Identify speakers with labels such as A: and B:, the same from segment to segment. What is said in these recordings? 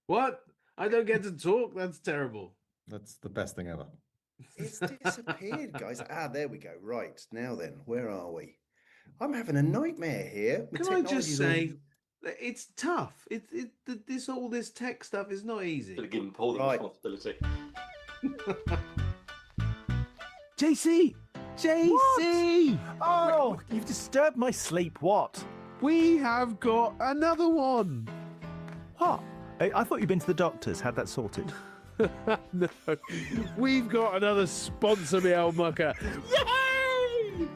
A: What? I don't get to talk? That's terrible.
B: That's the best thing ever.
C: It's disappeared, guys. Ah, there we go. Right. Now then, where are we? I'm having a nightmare here. My
A: Can I just
C: technology's all
A: say, it's tough. This all this tech stuff is not
D: Should
A: easy.
D: have given Paul the
C: right.
D: responsibility.
A: JC, JC,
E: Oh, you've disturbed my sleep. What?
A: we have got another one.
E: What? I thought you'd been to the doctors, had that sorted.
A: No, we've got another sponsor, me old mucker. Yay!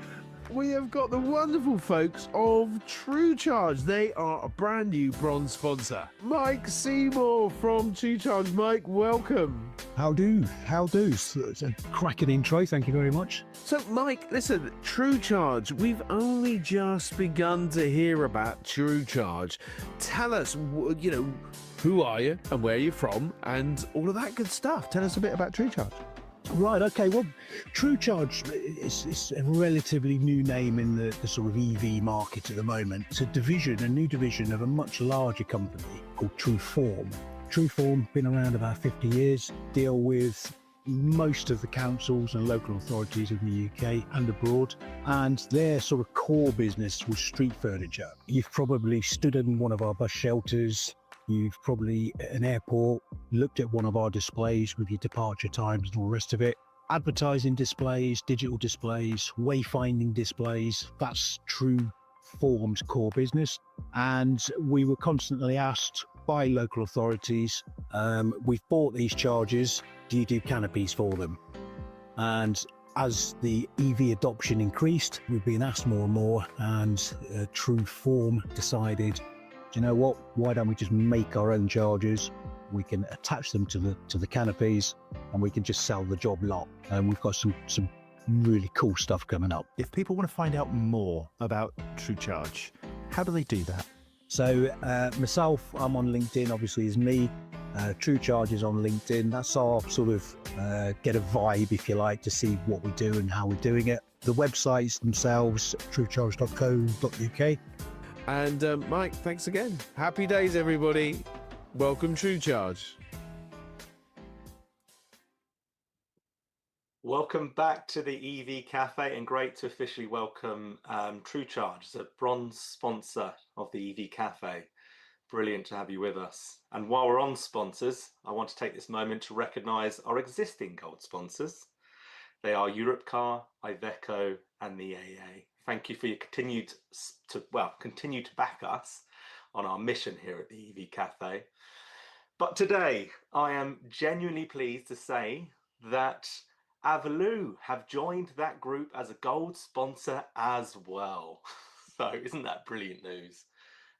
A: We have got the wonderful folks of True Charge. They are a brand new bronze sponsor. Mike Seymour from True Charge. Mike, welcome.
F: How do? It's a cracking intro, thank you very much.
A: So, Mike, listen, True Charge, we've only just begun to hear about True Charge. Tell us, who are you and where you're from and all of that good stuff. Tell us a bit about True Charge.
F: Right, okay, well, True Charge is a relatively new name in the sort of EV market at the moment. It's a new division of a much larger company called Trueform. Trueform, been around about 50 years, deal with most of the councils and local authorities in the UK and abroad, and their sort of core business was street furniture. You've probably stood in one of our bus shelters, you've probably at an airport looked at one of our displays with your departure times and all the rest of it. Advertising displays, digital displays, wayfinding displays, that's Trueform's core business. And we were constantly asked by local authorities, we've bought these chargers, do you do canopies for them? And as the EV adoption increased, we've been asked more and more, and Trueform decided, do you know what, why don't we just make our own chargers? We can attach them to the canopies and we can just sell the job lot. And we've got some really cool stuff coming up.
E: If people want to find out more about True Charge, how do they do that?
F: So myself, I'm on LinkedIn, obviously is me. True Charge is on LinkedIn. That's our sort of get a vibe, if you like, to see what we do and how we're doing it. The websites themselves, truecharge.co.uk.
A: And Mike, thanks again. Happy days, everybody. Welcome, True Charge.
D: Welcome back to the EV Cafe, and great to officially welcome True Charge as a bronze sponsor of the EV Cafe. Brilliant to have you with us. And while we're on sponsors, I want to take this moment to recognise our existing gold sponsors. They are Europcar, Iveco, and the AA. Thank you for your continue to back us on our mission here at the EV Cafe. But today, I am genuinely pleased to say that Avalou have joined that group as a gold sponsor as well. So isn't that brilliant news?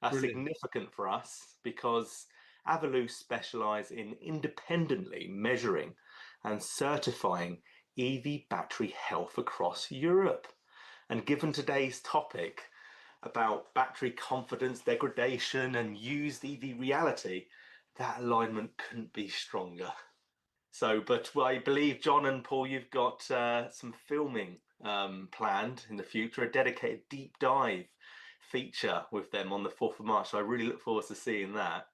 D: That's significant for us because Avalou specialise in independently measuring and certifying EV battery health across Europe. And given today's topic about battery confidence degradation and used EV reality, that alignment couldn't be stronger. So, but I believe, John and Paul, you've got some filming planned in the future, a dedicated deep dive feature with them on the 4th of March. So I really look forward to seeing that.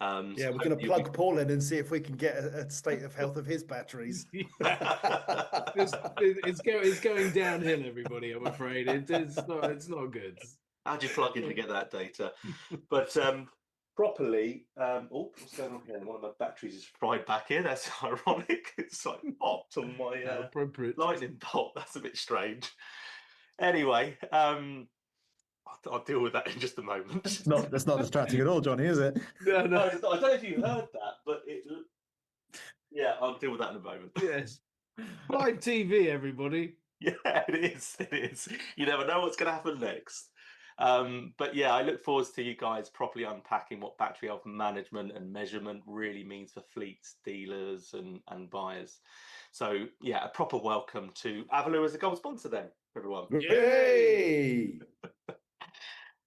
C: Yeah, we're going to plug Paul in and see if we can get a state of health of his batteries.
A: It's going downhill, everybody. I'm afraid it's not good.
D: How do you plug in to get that data? But properly, what's going on here? One of my batteries is fried back here. That's ironic. It's like popped on my
A: appropriate
D: lightning bolt. That's a bit strange. Anyway, I'll deal with that in just a moment.
B: That's not distracting at all, Johnny, is it?
D: No, I don't know if you heard that, but yeah, I'll deal with that in a moment.
A: Yes. Live TV, everybody.
D: Yeah, it is. It is. You never know what's going to happen next. But yeah, I look forward to you guys properly unpacking what battery health management and measurement really means for fleets, dealers, and buyers. So yeah, a proper welcome to Avalou as a gold sponsor then, everyone.
C: Yay!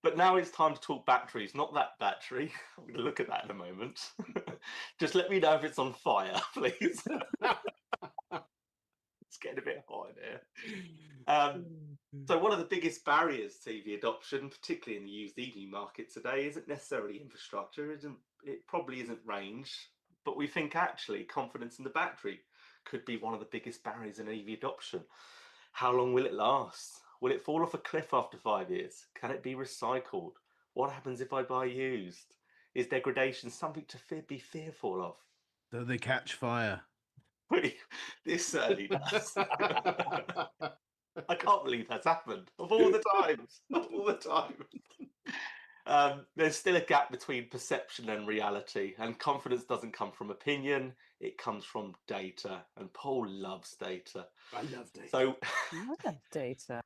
D: But now it's time to talk batteries, not that battery. I'm going to look at that in a moment. Just let me know if it's on fire, please. It's getting a bit hot in here. So one of the biggest barriers to EV adoption, particularly in the used EV market today, isn't necessarily infrastructure, it probably isn't range, but we think actually confidence in the battery could be one of the biggest barriers in EV adoption. How long will it last? Will it fall off a cliff after 5 years? Can it be recycled? What happens if I buy used? Is degradation something to be fearful of?
A: Do they catch fire?
D: This certainly does. I can't believe that's happened. Of all the times, of all the time. There's still a gap between perception and reality, and confidence doesn't come from opinion, it comes from data, and Paul loves data.
A: I love data.
D: So,
G: I love data.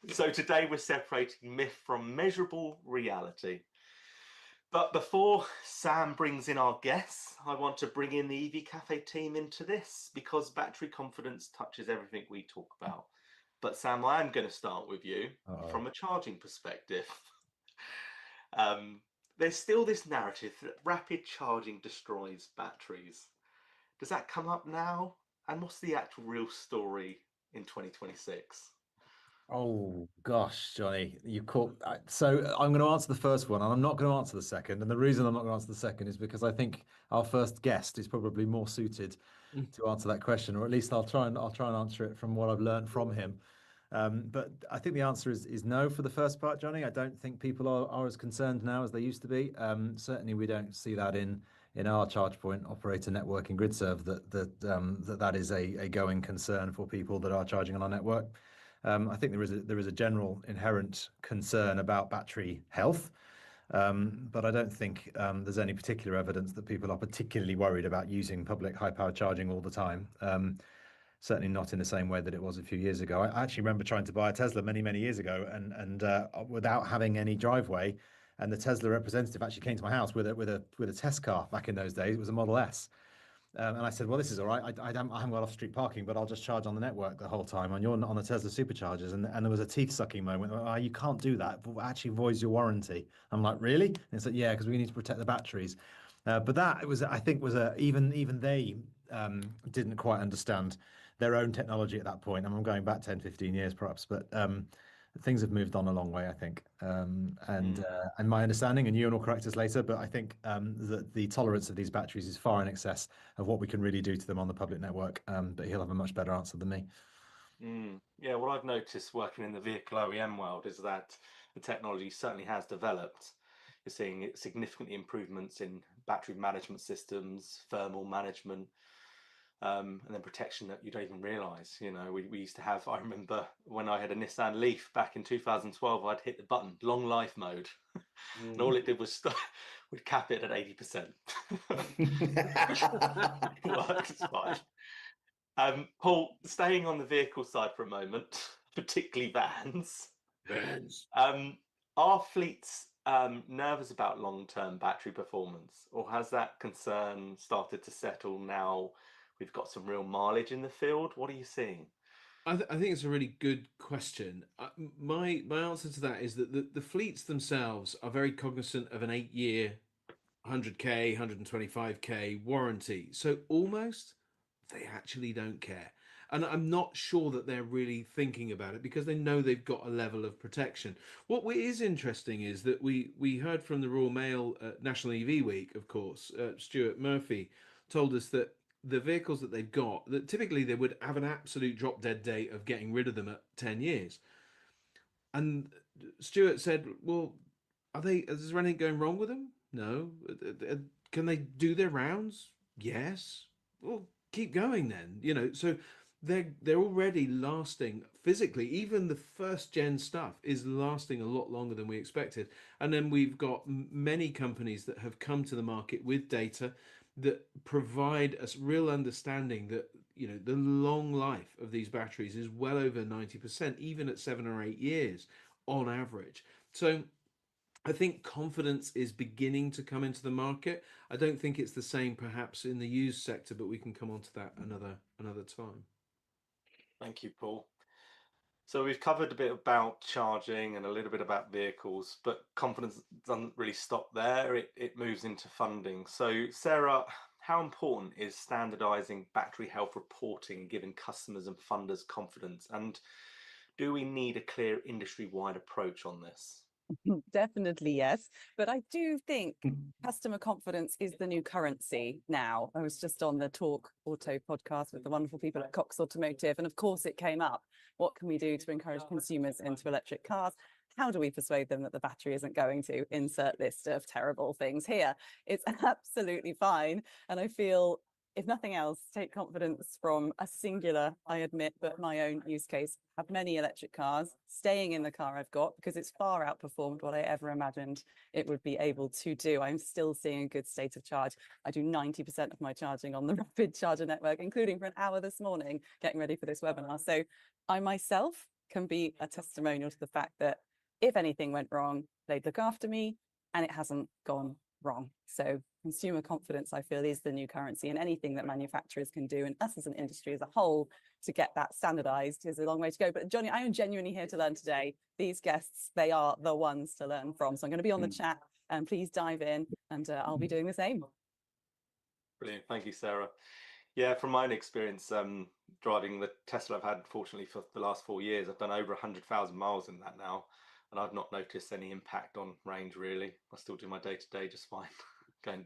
D: so today we're separating myth from measurable reality. But before Sam brings in our guests, I want to bring in the EV Café team into this because battery confidence touches everything we talk about. But Sam, I am going to start with you from a charging perspective. There's still this narrative that rapid charging destroys batteries. Does that come up now? And what's the actual real story in 2026?
B: Oh gosh, Johnny, you caught. So I'm going to answer the first one, and I'm not going to answer the second. And the reason I'm not going to answer the second is because I think our first guest is probably more suited to answer that question, or at least I'll try and answer it from what I've learned from him. But I think the answer is no for the first part, Johnny. I don't think people are as concerned now as they used to be. Certainly, we don't see that in our charge point operator network in GridServe that is a going concern for people that are charging on our network. I think there is a general inherent concern about battery health, but I don't think there's any particular evidence that people are particularly worried about using public high-power charging all the time. Certainly not in the same way that it was a few years ago. I actually remember trying to buy a Tesla many years ago, and without having any driveway, and the Tesla representative actually came to my house with a test car back in those days. It was a Model S. And I said, well, this is all right. I haven't got off-street parking, but I'll just charge on the network the whole time. And you're on the Tesla superchargers. And there was a teeth-sucking moment. Oh, you can't do that. It actually voids your warranty. I'm like, really? And it's like, yeah, because we need to protect the batteries. But that even they didn't quite understand their own technology at that point. And I'm going back 10, 15 years perhaps. But things have moved on a long way, I think. And my understanding, and Ewan will correct us later, but I think that the tolerance of these batteries is far in excess of what we can really do to them on the public network. But he'll have a much better answer than me.
D: Yeah, what I've noticed working in the vehicle OEM world is that the technology certainly has developed. You're seeing significant improvements in battery management systems, thermal management, and then protection that you don't even realize. You know, we used to have, I remember when I had a Nissan Leaf back in 2012, I'd hit the button, long life mode. And all it did was we'd cap it at 80%. Works fine. Paul, staying on the vehicle side for a moment, particularly vans. Are fleets nervous about long-term battery performance, or has that concern started to settle now? We've got some real mileage in the field. What are you seeing?
A: I think it's a really good question. My answer to that is that the fleets themselves are very cognizant of an 8-year, 100k, 125k warranty. So almost they actually don't care. And I'm not sure that they're really thinking about it because they know they've got a level of protection. What is interesting is that we heard from the Royal Mail National EV Week, of course, Stuart Murphy told us that the vehicles that they've got, that typically they would have an absolute drop dead date of getting rid of them at 10 years. And Stuart said, well, is there anything going wrong with them? No. Can they do their rounds? Yes. Well, keep going then, you know. So they're already lasting physically. Even the first gen stuff is lasting a lot longer than we expected. And then we've got many companies that have come to the market with data that provide a real understanding that, you know, the long life of these batteries is well over 90%, even at 7 or 8 years on average. So I think confidence is beginning to come into the market. I don't think it's the same perhaps in the used sector, but we can come on to that another time.
D: Thank you, Paul. So we've covered a bit about charging and a little bit about vehicles, but confidence doesn't really stop there. It moves into funding. So Sarah, how important is standardizing battery health reporting, giving customers and funders confidence? And do we need a clear industry-wide approach on this?
G: Definitely yes. But I do think customer confidence is the new currency now. I was just on the Talk Auto podcast with the wonderful people at Cox Automotive. And of course, it came up. What can we do to encourage consumers into electric cars? How do we persuade them that the battery isn't going to insert list of terrible things here? It's absolutely fine. And I feel, if nothing else, take confidence from a singular, I admit, but my own use case. Have many electric cars, staying in the car I've got because it's far outperformed what I ever imagined it would be able to do. I'm still seeing a good state of charge. I do 90% of my charging on the rapid charger network, including for an hour this morning, getting ready for this webinar. So I myself can be a testimonial to the fact that if anything went wrong, they'd look after me, and it hasn't gone wrong. So consumer confidence, I feel, is the new currency, and anything that manufacturers can do, and us as an industry as a whole, to get that standardized is a long way to go. But Johnny, I am genuinely here to learn today. These guests, they are the ones to learn from. So I'm going to be on the chat, and please dive in, and I'll be doing the same.
D: Brilliant. Thank you, Sarah. Yeah, from my own experience, driving the Tesla I've had, fortunately, for the last 4 years, I've done over 100,000 miles in that now, and I've not noticed any impact on range, really. I still do my day-to-day just fine. going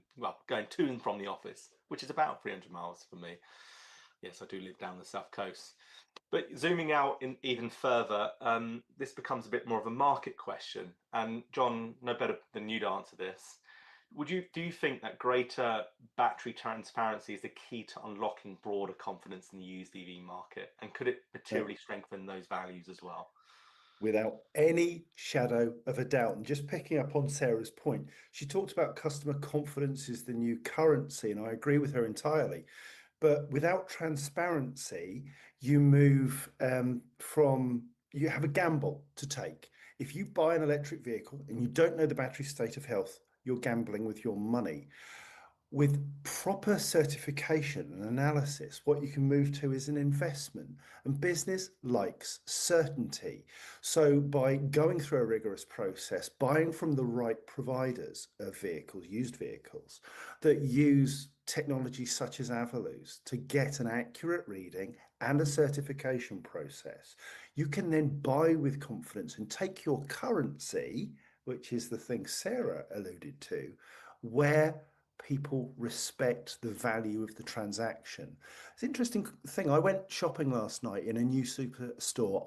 D: to and from the office, which is about 300 miles for me. Yes, I do live down the south coast. But zooming out even further, this becomes a bit more of a market question. And John, no better than you to answer this. Do you think that greater battery transparency is the key to unlocking broader confidence in the used EV market? And could it materially strengthen those values as well?
C: Without any shadow of a doubt. And just picking up on Sarah's point, she talked about customer confidence is the new currency, and I agree with her entirely. But without transparency, you move you have a gamble to take. If you buy an electric vehicle and you don't know the battery state of health, you're gambling with your money. With proper certification and analysis, what you can move to is an investment, and business likes certainty. So by going through a rigorous process, buying from the right providers of vehicles, used vehicles, that use technology such as Avalu's to get an accurate reading and a certification process, you can then buy with confidence and take your currency, which is the thing Sarah alluded to, where people respect the value of the transaction. It's an interesting thing. I went shopping last night in a new superstore.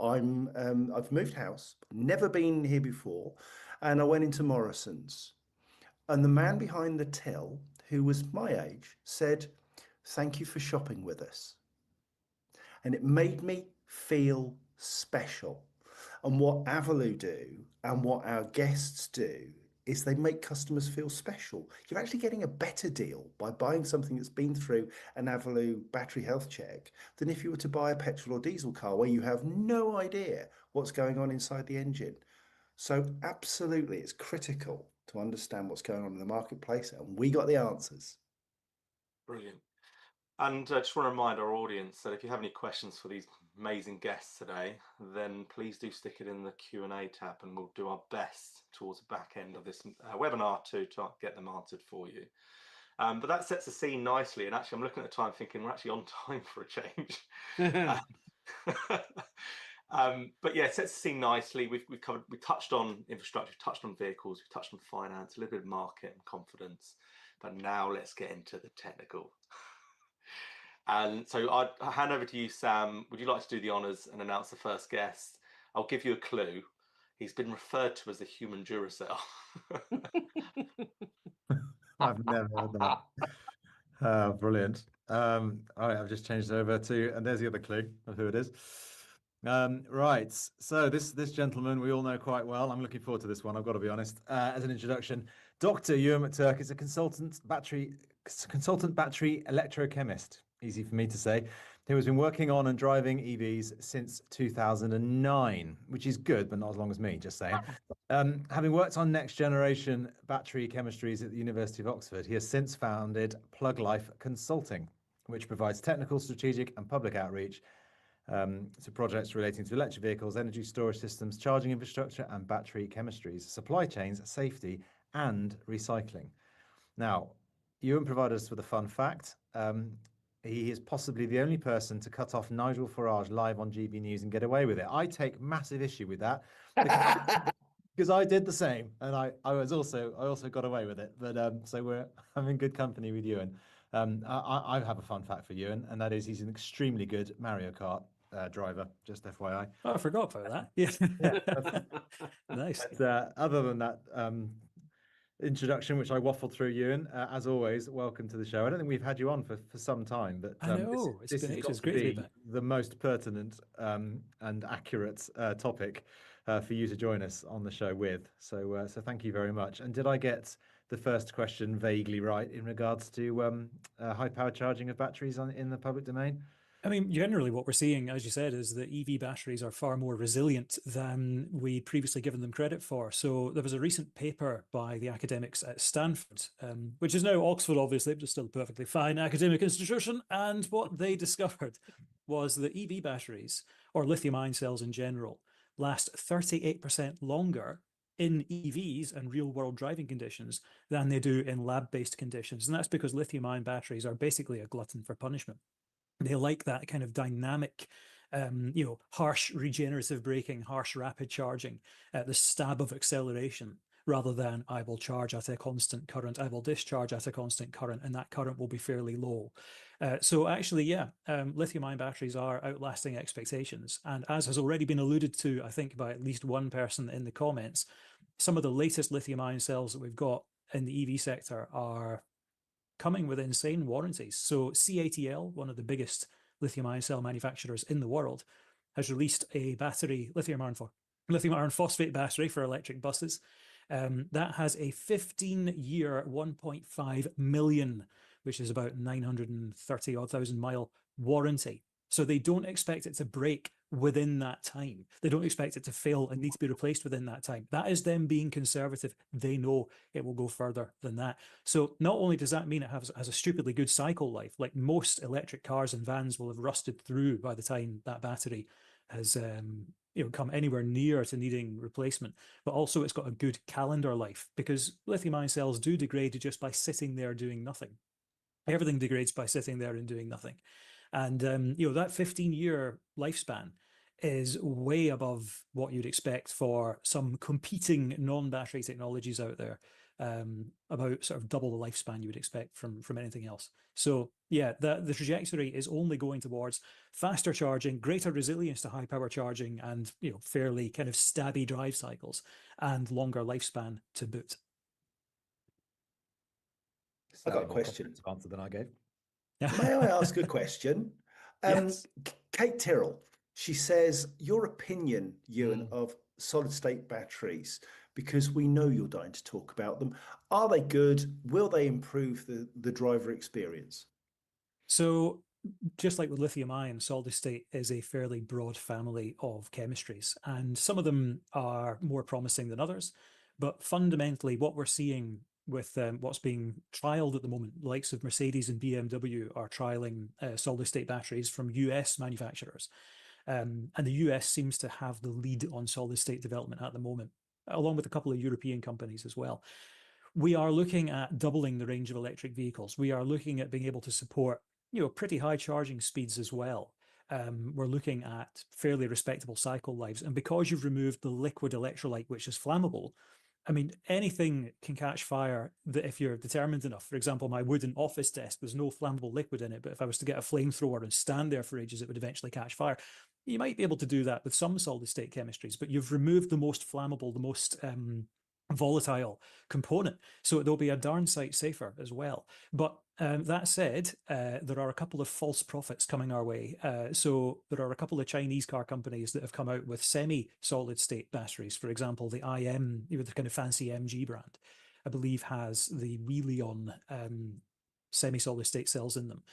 C: I've moved house, never been here before, and I went into Morrison's, and the man behind the till, who was my age, said, "Thank you for shopping with us." And it made me feel special. And what Avalu do and what our guests do is they make customers feel special. You're actually getting a better deal by buying something that's been through an Avalu battery health check than if you were to buy a petrol or diesel car where you have no idea what's going on inside the engine. So absolutely, it's critical to understand what's going on in the marketplace, and we got the answers.
D: Brilliant. And I just want to remind our audience that if you have any questions for these amazing guests today, then please do stick it in the Q&A tab, and we'll do our best towards the back end of this webinar to get them answered for you. But that sets the scene nicely. And actually, I'm looking at the time thinking we're actually on time for a change. But yeah, it sets the scene nicely. We touched on infrastructure, we touched on vehicles, we touched on finance, a little bit of market and confidence. But now let's get into the technical. And so I'll hand over to you, Sam. Would you like to do the honours and announce the first guest? I'll give you a clue. He's been referred to as the human Duracell.
B: I've never heard that. Brilliant. All right, I've just changed over to, and there's the other clue of who it is. Right, so this gentleman we all know quite well. I'm looking forward to this one, I've got to be honest. As an introduction, Dr. Ewan McTurk is a consultant battery electrochemist, easy for me to say, who has been working on and driving EVs since 2009, which is good, but not as long as me, just saying. Having worked on next generation battery chemistries at the University of Oxford, he has since founded Plug Life Consulting, which provides technical, strategic and public outreach to projects relating to electric vehicles, energy storage systems, charging infrastructure and battery chemistries, supply chains, safety and recycling. Now, Ewan provided us with a fun fact. He is possibly the only person to cut off Nigel Farage live on GB News and get away with it. I take massive issue with that because I did the same, and I also got away with it. But so I'm in good company with Ewan. I have a fun fact for Ewan, and that is he's an extremely good Mario Kart driver. Just FYI.
H: Oh, I forgot about that. Yeah.
B: Yeah.
H: Nice.
B: But, other than that introduction, which I waffled through, Ewan, as always, welcome to the show. I don't think we've had you on for some time, but
H: I know, it's
B: this
H: been
B: has got
H: ages.
B: to
H: Great to be
B: be
H: back.
B: the most pertinent and accurate topic for you to join us on the show with. So thank you very much. And did I get the first question vaguely right in regards to high power charging of batteries in the public domain?
H: I mean, generally what we're seeing, as you said, is that EV batteries are far more resilient than we previously given them credit for. So there was a recent paper by the academics at Stanford, which is now Oxford, obviously, but it's still a perfectly fine academic institution. And what they discovered was that EV batteries, or lithium-ion cells in general, last 38% longer in EVs and real-world driving conditions than they do in lab-based conditions. And that's because lithium-ion batteries are basically a glutton for punishment. They like that kind of dynamic, harsh regenerative braking, harsh rapid charging, the stab of acceleration, rather than I will charge at a constant current, I will discharge at a constant current, and that current will be fairly low. So actually, yeah, lithium-ion batteries are outlasting expectations. And as has already been alluded to, I think, by at least one person in the comments, some of the latest lithium-ion cells that we've got in the EV sector are coming with insane warranties. So CATL, one of the biggest lithium-ion cell manufacturers in the world, has released a battery, lithium iron phosphate battery for electric buses. That has a 15-year, 1.5 million, which is about 930 odd thousand mile warranty. So they don't expect it to break within that time. They don't expect it to fail and need to be replaced within that time. That is them being conservative. They know it will go further than that. So not only does that mean it has a stupidly good cycle life, like most electric cars and vans will have rusted through by the time that battery has come anywhere near to needing replacement, but also it's got a good calendar life, because lithium-ion cells do degrade just by sitting there doing nothing. Everything degrades by sitting there and doing nothing. And that 15-year lifespan is way above what you'd expect for some competing non-battery technologies out there, about sort of double the lifespan you would expect from anything else. So yeah, the trajectory is only going towards faster charging, greater resilience to high power charging, and fairly kind of stabby drive cycles, and longer lifespan to boot.
C: I've got a question.
B: Answer than I gave.
C: May I ask a question?
B: Yes.
C: Kate Tyrrell, she says, your opinion, Ewan, of solid state batteries, because we know you're dying to talk about them. Are they good? Will they improve the driver experience?
H: So just like with lithium ion, solid state is a fairly broad family of chemistries, and some of them are more promising than others. But fundamentally, what we're seeing with what's being trialed at the moment, the likes of Mercedes and BMW are trialing solid state batteries from US manufacturers. And the US seems to have the lead on solid state development at the moment, along with a couple of European companies as well. We are looking at doubling the range of electric vehicles. We are looking at being able to support pretty high charging speeds as well. We're looking at fairly respectable cycle lives. And because you've removed the liquid electrolyte, which is flammable, I mean, anything can catch fire that if you're determined enough. For example, my wooden office desk, there's no flammable liquid in it, but if I was to get a flamethrower and stand there for ages, it would eventually catch fire. You might be able to do that with some solid state chemistries, but you've removed the most flammable, the most volatile component. So there'll be a darn sight safer as well. But that said, there are a couple of false prophets coming our way. So there are a couple of Chinese car companies that have come out with semi-solid state batteries. For example, the IM, the kind of fancy MG brand, I believe has the Wheelion semi-solid state cells in them.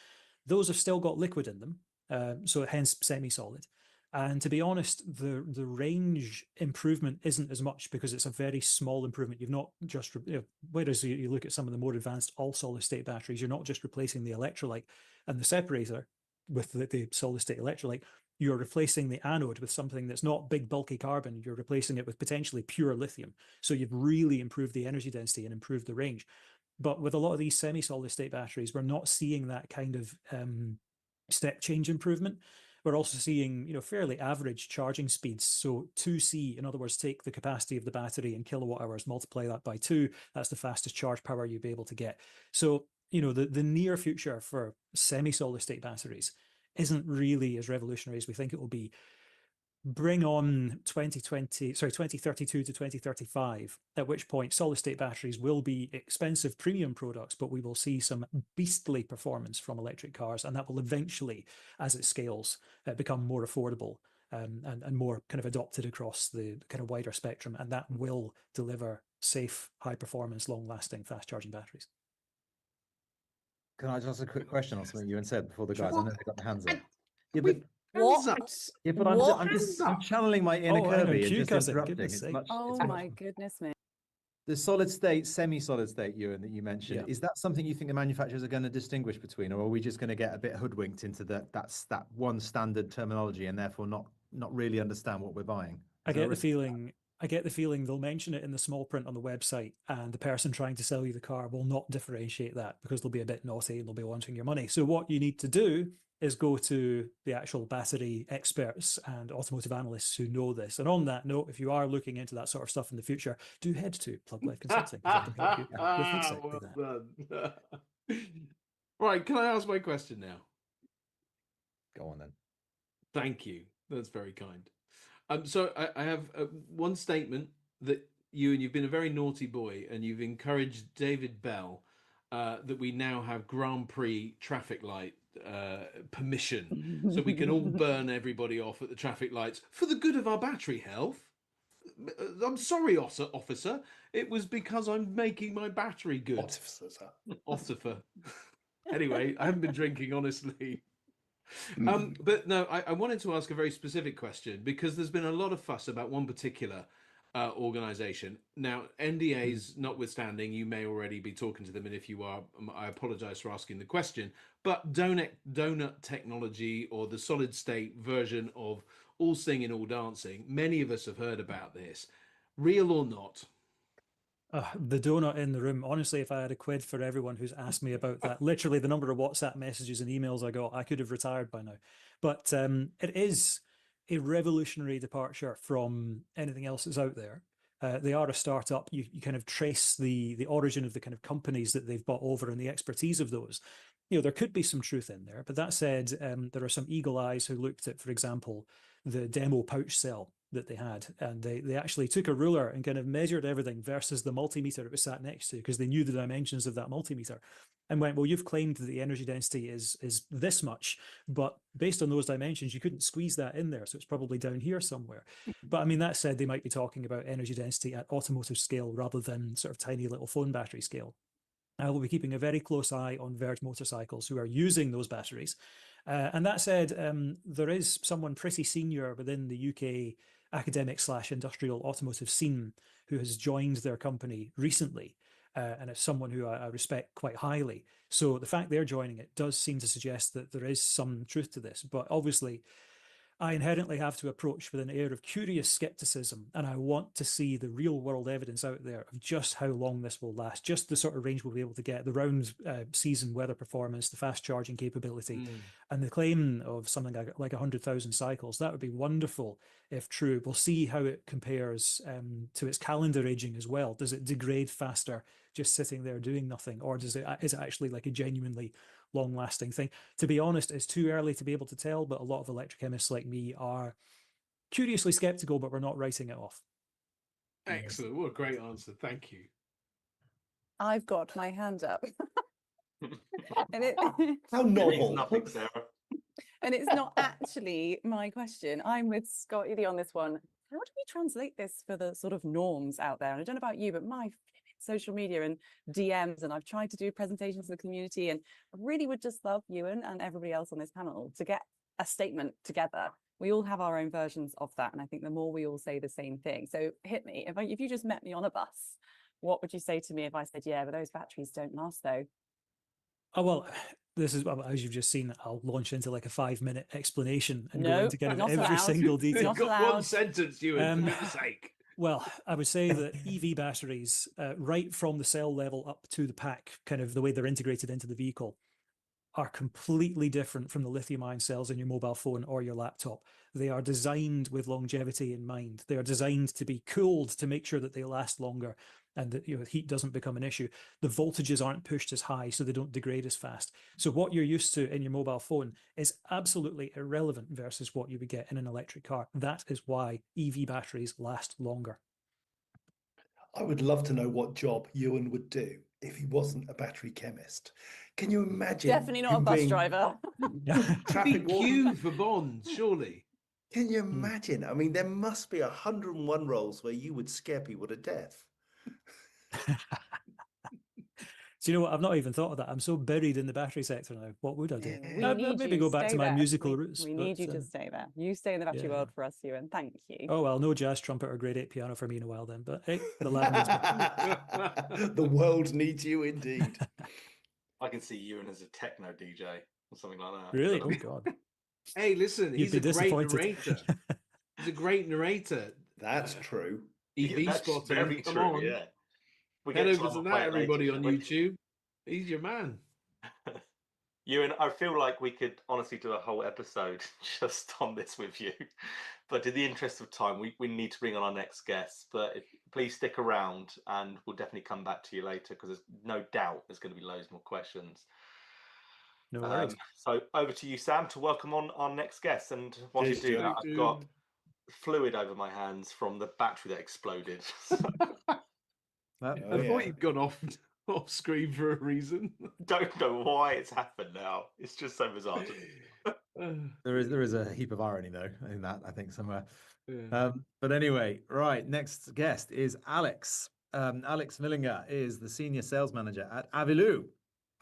H: Those have still got liquid in them, so hence semi-solid. And to be honest, the range improvement isn't as much because it's a very small improvement. You've not just, whereas you look at some of the more advanced all solid state batteries, you're not just replacing the electrolyte and the separator with the solid state electrolyte, you're replacing the anode with something that's not big bulky carbon. You're replacing it with potentially pure lithium. So you've really improved the energy density and improved the range. But with a lot of these semi-solid state batteries, we're not seeing that kind of step change improvement. we're also seeing, fairly average charging speeds. So 2C, in other words, take the capacity of the battery in kilowatt hours, multiply that by 2. That's the fastest charge power you'll be able to get. So, the near future for semi-solid state batteries isn't really as revolutionary as we think it will be. Bring on 2032 to 2035, at which point solid state batteries will be expensive premium products, but we will see some beastly performance from electric cars, and that will eventually, as it scales, become more affordable and more kind of adopted across the kind of wider spectrum, and that will deliver safe, high performance, long lasting, fast charging batteries.
B: Can I just ask a quick question on something you said before the guys? I know they got their hands up. Yeah,
A: Wait,
B: but
A: hands
G: What?
A: up.
B: yeah, but
G: What?
B: I'm channeling my inner
H: Oh, hang on,
B: Kirby and
H: cue
B: just
H: cousin,
B: interrupting.
H: goodness
B: It's
H: sake.
B: much.
G: Oh
B: it's much
G: my goodness me.
B: the solid state, semi-solid state, Ewan, that you mentioned,
H: Yeah.
B: is that something you think the manufacturers are going to distinguish between, or are we just going to get a bit hoodwinked into that one standard terminology and therefore not really understand what we're buying?
H: I get the feeling they'll mention it in the small print on the website, and the person trying to sell you the car will not differentiate that because they'll be a bit naughty and they'll be wanting your money. So what you need to do is go to the actual battery experts and automotive analysts who know this. And on that note, if you are looking into that sort of stuff in the future, do head to Plug Life Consulting, because they can help you with exactly that.
A: Done. Right, can I ask my question now?
B: Go on then.
A: Thank you. That's very kind. So I have one statement that you've been a very naughty boy, and you've encouraged David Bell that we now have Grand Prix traffic light permission, so we can all burn everybody off at the traffic lights for the good of our battery health. I'm sorry, officer. It was because I'm making my battery good. Officer. Anyway, I haven't been drinking, honestly. But no, I wanted to ask a very specific question, because there's been a lot of fuss about one particular organization. Now, NDAs notwithstanding, you may already be talking to them, and if you are, I apologize for asking the question, but donut technology, or the solid state version of all singing, all dancing, many of us have heard about this. Real or not?
H: The donut in the room. Honestly, if I had a quid for everyone who's asked me about that, literally the number of WhatsApp messages and emails I got, I could have retired by now. But it is a revolutionary departure from anything else that's out there. They are a startup. You kind of trace the origin of the kind of companies that they've bought over and the expertise of those. There could be some truth in there. But that said, there are some eagle eyes who looked at, for example, the demo pouch cell that they had, and they actually took a ruler and kind of measured everything versus the multimeter it was sat next to, because they knew the dimensions of that multimeter, and went, well, you've claimed that the energy density is this much, but based on those dimensions you couldn't squeeze that in there, so it's probably down here somewhere. But I mean, that said, they might be talking about energy density at automotive scale rather than sort of tiny little phone battery scale. I will be keeping a very close eye on Verge Motorcycles, who are using those batteries. And that said, there is someone pretty senior within the UK academic/industrial automotive scene who has joined their company recently, and it's someone who I respect quite highly. So the fact they're joining it does seem to suggest that there is some truth to this. But obviously, I inherently have to approach with an air of curious skepticism, and I want to see the real world evidence out there of just how long this will last, just the sort of range we'll be able to get, the round season weather performance, the fast charging capability, and the claim of something like 100,000 cycles. That would be wonderful if true. We'll see how it compares to its calendar aging as well. Does it degrade faster just sitting there doing nothing, or is it actually like a genuinely long-lasting thing? To be honest, it's too early to be able to tell, but a lot of electrochemists like me are curiously skeptical, but we're not writing it off.
A: Excellent. What a great answer. Thank you.
G: I've got my hand up. And
C: How
D: Means
C: novel.
D: nothing, Sarah.
G: and it's not actually my question. I'm with Scott Edie on this one. How do we translate this for the sort of norms out there? And I don't know about you, but my social media and DMs, and I've tried to do presentations to the community, and I really would just love Ewan and everybody else on this panel to get a statement together. We all have our own versions of that, and I think the more we all say the same thing. So hit me. If you just met me on a bus, what would you say to me if I said, yeah, but those batteries don't last though?
H: Oh, well, this is, as you've just seen, I'll launch into like a 5-minute explanation and go
G: No,
H: into kind of
G: not
H: every
G: allowed.
H: single detail.
G: Not
A: Got one
G: allowed.
A: sentence, Ewan, for goodness sake.
H: Well, I would say that EV batteries, right from the cell level up to the pack, kind of the way they're integrated into the vehicle, are completely different from the lithium-ion cells in your mobile phone or your laptop. They are designed with longevity in mind. They are designed to be cooled to make sure that they last longer and that heat doesn't become an issue. The voltages aren't pushed as high, so they don't degrade as fast. So what you're used to in your mobile phone is absolutely irrelevant versus what you would get in an electric car. That is why EV batteries last longer.
C: I would love to know what job Ewan would do if he wasn't a battery chemist. Can you imagine?
G: Definitely not a
C: him
G: bus
C: being
G: driver.
C: traffic warden?
A: queue for bonds, surely.
C: Can you imagine? I mean, there must be 101 roles where you would scare people to death.
H: Do you know what? I've not even thought of that. I'm so buried in the battery sector now. What would I do?
C: Yeah.
G: We
H: I'd
G: need
H: maybe
G: you
H: go back
G: stay
H: to my
G: there.
H: musical roots.
G: We need you
H: but,
G: to stay there. You stay in the battery
H: yeah.
G: world for us, Ewan. Thank you.
H: Oh, well, no jazz trumpet or grade 8 piano for me in a while then. But hey, the lab needs me.
C: The world needs you indeed.
D: I can see Ewan as a techno DJ or something like that.
H: Really? Oh, God.
A: Hey, listen,
H: You'd
A: he's
H: be
A: a great
H: disappointed.
A: narrator. He's a great narrator.
C: That's true.
A: EV
D: That's
A: spotting.
D: very
A: Come
D: true,
A: on.
D: yeah. We
A: Head
D: get
A: over
D: time
A: to
D: play
A: that,
D: it later,
A: everybody on
D: shall we?
A: YouTube. He's your man.
D: Ewan, I feel like we could honestly do a whole episode just on this with you. But in the interest of time, we need to bring on our next guest. But please stick around and we'll definitely come back to you later because there's no doubt there's going to be loads more questions.
H: No worries.
D: So over to you, Sam, to welcome on our next guest. And while you
C: Cheers,
D: do
C: Joe.
D: that, I've got fluid over my hands from the battery that exploded.
C: Oh,
A: I thought
C: yeah.
A: you'd gone off screen for a reason.
D: Don't know why it's happened now. It's just so bizarre to me.
B: There is a heap of irony though in that, I think, somewhere.
A: Yeah.
B: But anyway, right, next guest is Alex. Alex Millinger is the senior sales manager at Avilu.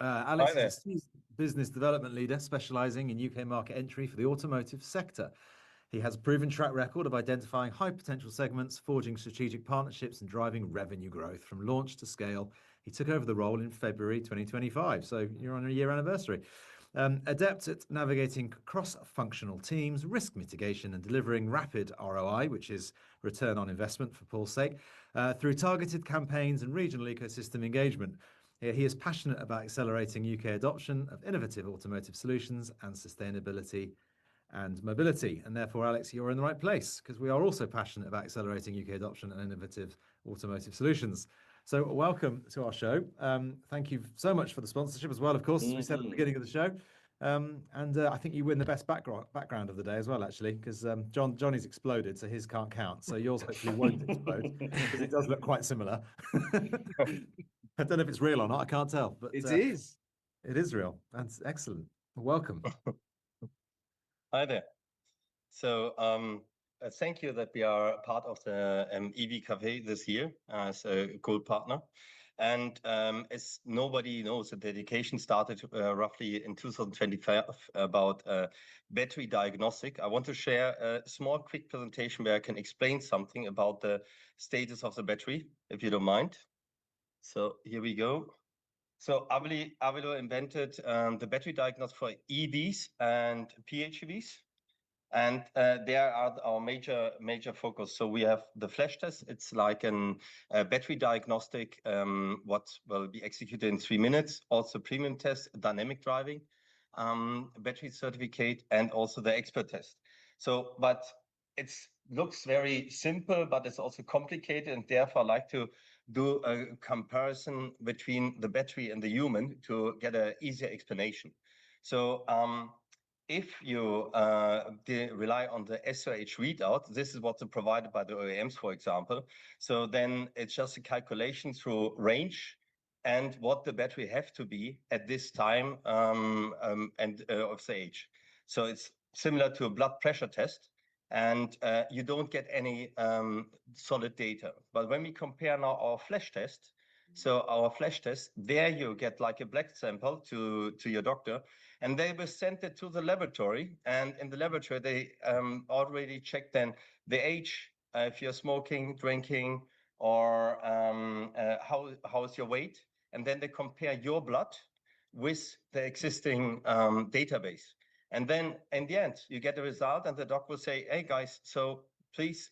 B: Alex is a seasoned business development leader specializing in UK market entry for the automotive sector. He has a proven track record of identifying high potential segments, forging strategic partnerships, and driving revenue growth from launch to scale. He took over the role in February 2025, so you're on a year anniversary. Adept at navigating cross-functional teams, risk mitigation, and delivering rapid ROI, which is return on investment for Paul's sake, through targeted campaigns and regional ecosystem engagement. He is passionate about accelerating UK adoption of innovative automotive solutions and sustainability and mobility. And therefore, Alex, you're in the right place because we are also passionate about accelerating UK adoption and innovative automotive solutions. So welcome to our show. Thank you so much for the sponsorship as well, of course, as we said at the beginning of the show. And I think you win the best background of the day as well, actually, because Johnny's exploded, so his can't count. So yours hopefully won't explode because it does look quite similar. I don't know if it's real or not. I can't tell, but
A: It is.
B: It is real. That's excellent. Welcome.
I: Hi there. So thank you that we are part of the EV Café this year as a gold partner. And as nobody knows, the dedication started roughly in 2025 about battery diagnostic. I want to share a small quick presentation where I can explain something about the status of the battery, if you don't mind. So here we go. So Avilu invented the battery diagnostic for EVs and PHEVs. And there are our major focus. So we have the flash test. It's like a battery diagnostic, what will be executed in 3 minutes. Also premium test, dynamic driving, battery certificate, and also the expert test. So, but it looks very simple, but it's also complicated. And therefore, I like to do a comparison between the battery and the human to get an easier explanation. So, if you rely on the SOH readout, this is what's provided by the OEMs, for example. So then it's just a calculation through range and what the battery have to be at this time and of the age. So it's similar to a blood pressure test, and you don't get any solid data. But when we compare now our flash test, so our flash test, there you get like a blood sample to your doctor, and they will send it to the laboratory. And in the laboratory, they already check then the age, if you're smoking, drinking, or how is your weight. And then they compare your blood with the existing database. And then in the end, you get a result and the doc will say, hey guys, so please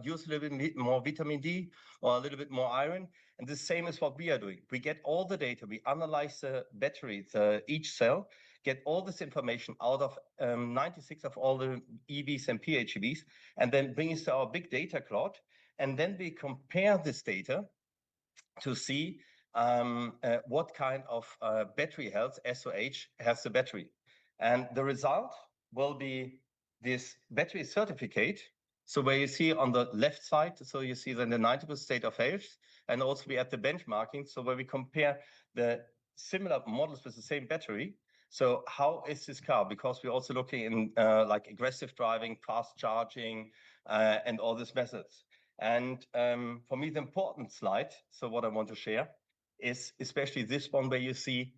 I: use a little bit more vitamin D or a little bit more iron. And the same is what we are doing. We get all the data, we analyze the battery, each cell, get all this information out of 96 of all the EVs and PHEVs, and then bring it to our big data cloud. And then we compare this data to see what kind of battery health, SOH, has the battery. And the result will be this battery certificate. So where you see on the left side, so you see then the 90% state of health, and also we at the benchmarking, so where we compare the similar models with the same battery. So how is this car? Because we're also looking in like aggressive driving, fast charging, and all these methods. And for me, the important slide, so what I want to share, is especially this one where you see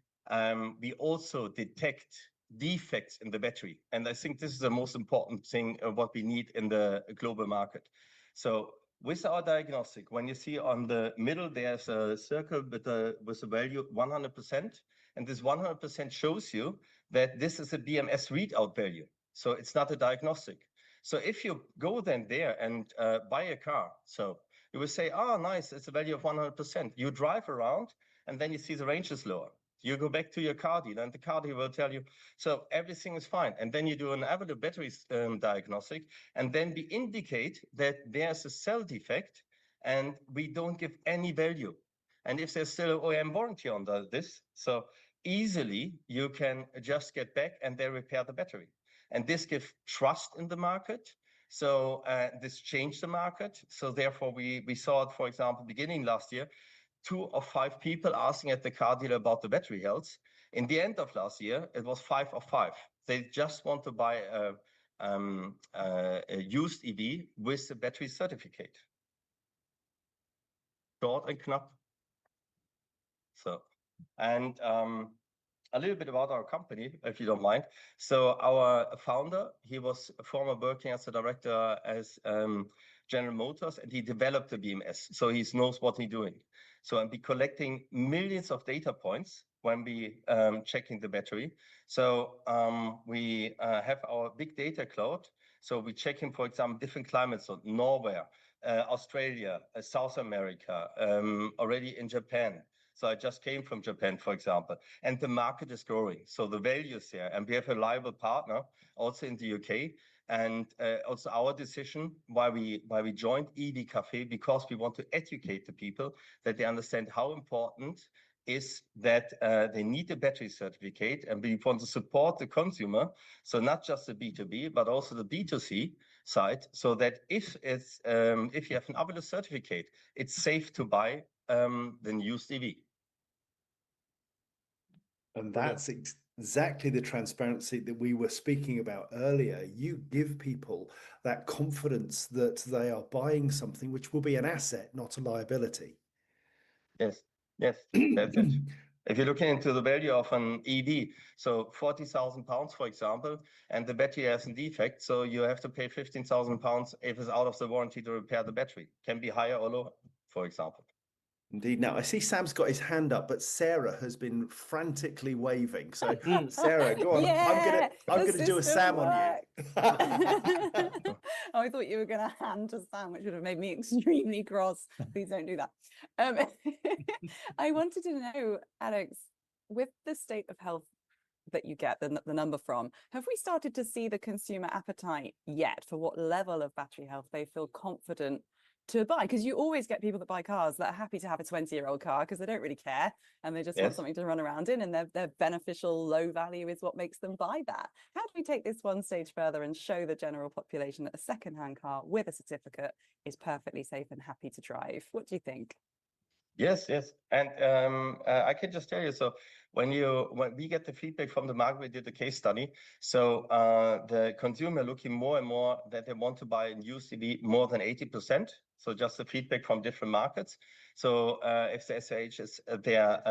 I: we also detect defects in the battery. And I think this is the most important thing of what we need in the global market. So with our diagnostic, when you see on the middle, there's a circle with a value 100%. And this 100% shows you that this is a BMS readout value. So it's not a diagnostic. So if you go then there and buy a car, so you will say, oh, nice, it's a value of 100%. You drive around and then you see the range is lower. You go back to your car dealer and the car dealer will tell you, so everything is fine. And then you do an average battery diagnostic, and then we indicate that there's a cell defect and we don't give any value. And if there's still an OEM warranty on this, so easily you can just get back and they repair the battery. And this gives trust in the market. So this changed the market. So therefore we saw it, for example, beginning last year, 2 of 5 people asking at the car dealer about the battery health. In the end of last year, it was 5 of 5. They just want to buy a used EV with the battery certificate. Short and knapp. So, and a little bit about our company, if you don't mind. So our founder, he was former working as a director as General Motors, and he developed the BMS. So he knows what he's doing. So I'll be collecting millions of data points when we checking the battery. So we have our big data cloud. So we checking, for example, different climates, so Norway, Australia, South America, already in Japan. So I just came from Japan, for example, and the market is growing. So the value is there, and we have a reliable partner also in the UK. And also our decision why we joined EV Café, because we want to educate the people that they understand how important is that they need a battery certificate, and we want to support the consumer. So not just the B2B, but also the B2C side, so that if you have an ABLO certificate, it's safe to buy the used EV.
C: And that's exactly the transparency that we were speaking about earlier. You give people that confidence that they are buying something which will be an asset, not a liability.
I: Yes, that's it. If you're looking into the value of an EV, so 40,000 pounds, for example, and the battery has a defect, so you have to pay 15,000 pounds if it's out of the warranty to repair the battery. Can be higher or lower, for example.
C: Indeed. Now, I see Sam's got his hand up, but Sarah has been frantically waving. So, Sarah, go on.
G: Yeah,
C: I'm gonna do a Sam on you.
G: Oh, I thought you were going to hand to Sam, which would have made me extremely cross. Please don't do that. I wanted to know, Alex, with the state of health that you get the number from, have we started to see the consumer appetite yet for what level of battery health they feel confident to buy? Because you always get people that buy cars that are happy to have a 20-year-old car because they don't really care and they just want something to run around in, and their beneficial low value is what makes them buy that. How do we take this one stage further and show the general population that a second-hand car with a certificate is perfectly safe and happy to drive? What do you think?
I: Yes, and I can just tell you, so when we get the feedback from the market, we did the case study. So the consumer looking more and more that they want to buy a used EV more than 80%. So just the feedback from different markets. So if the SOH is there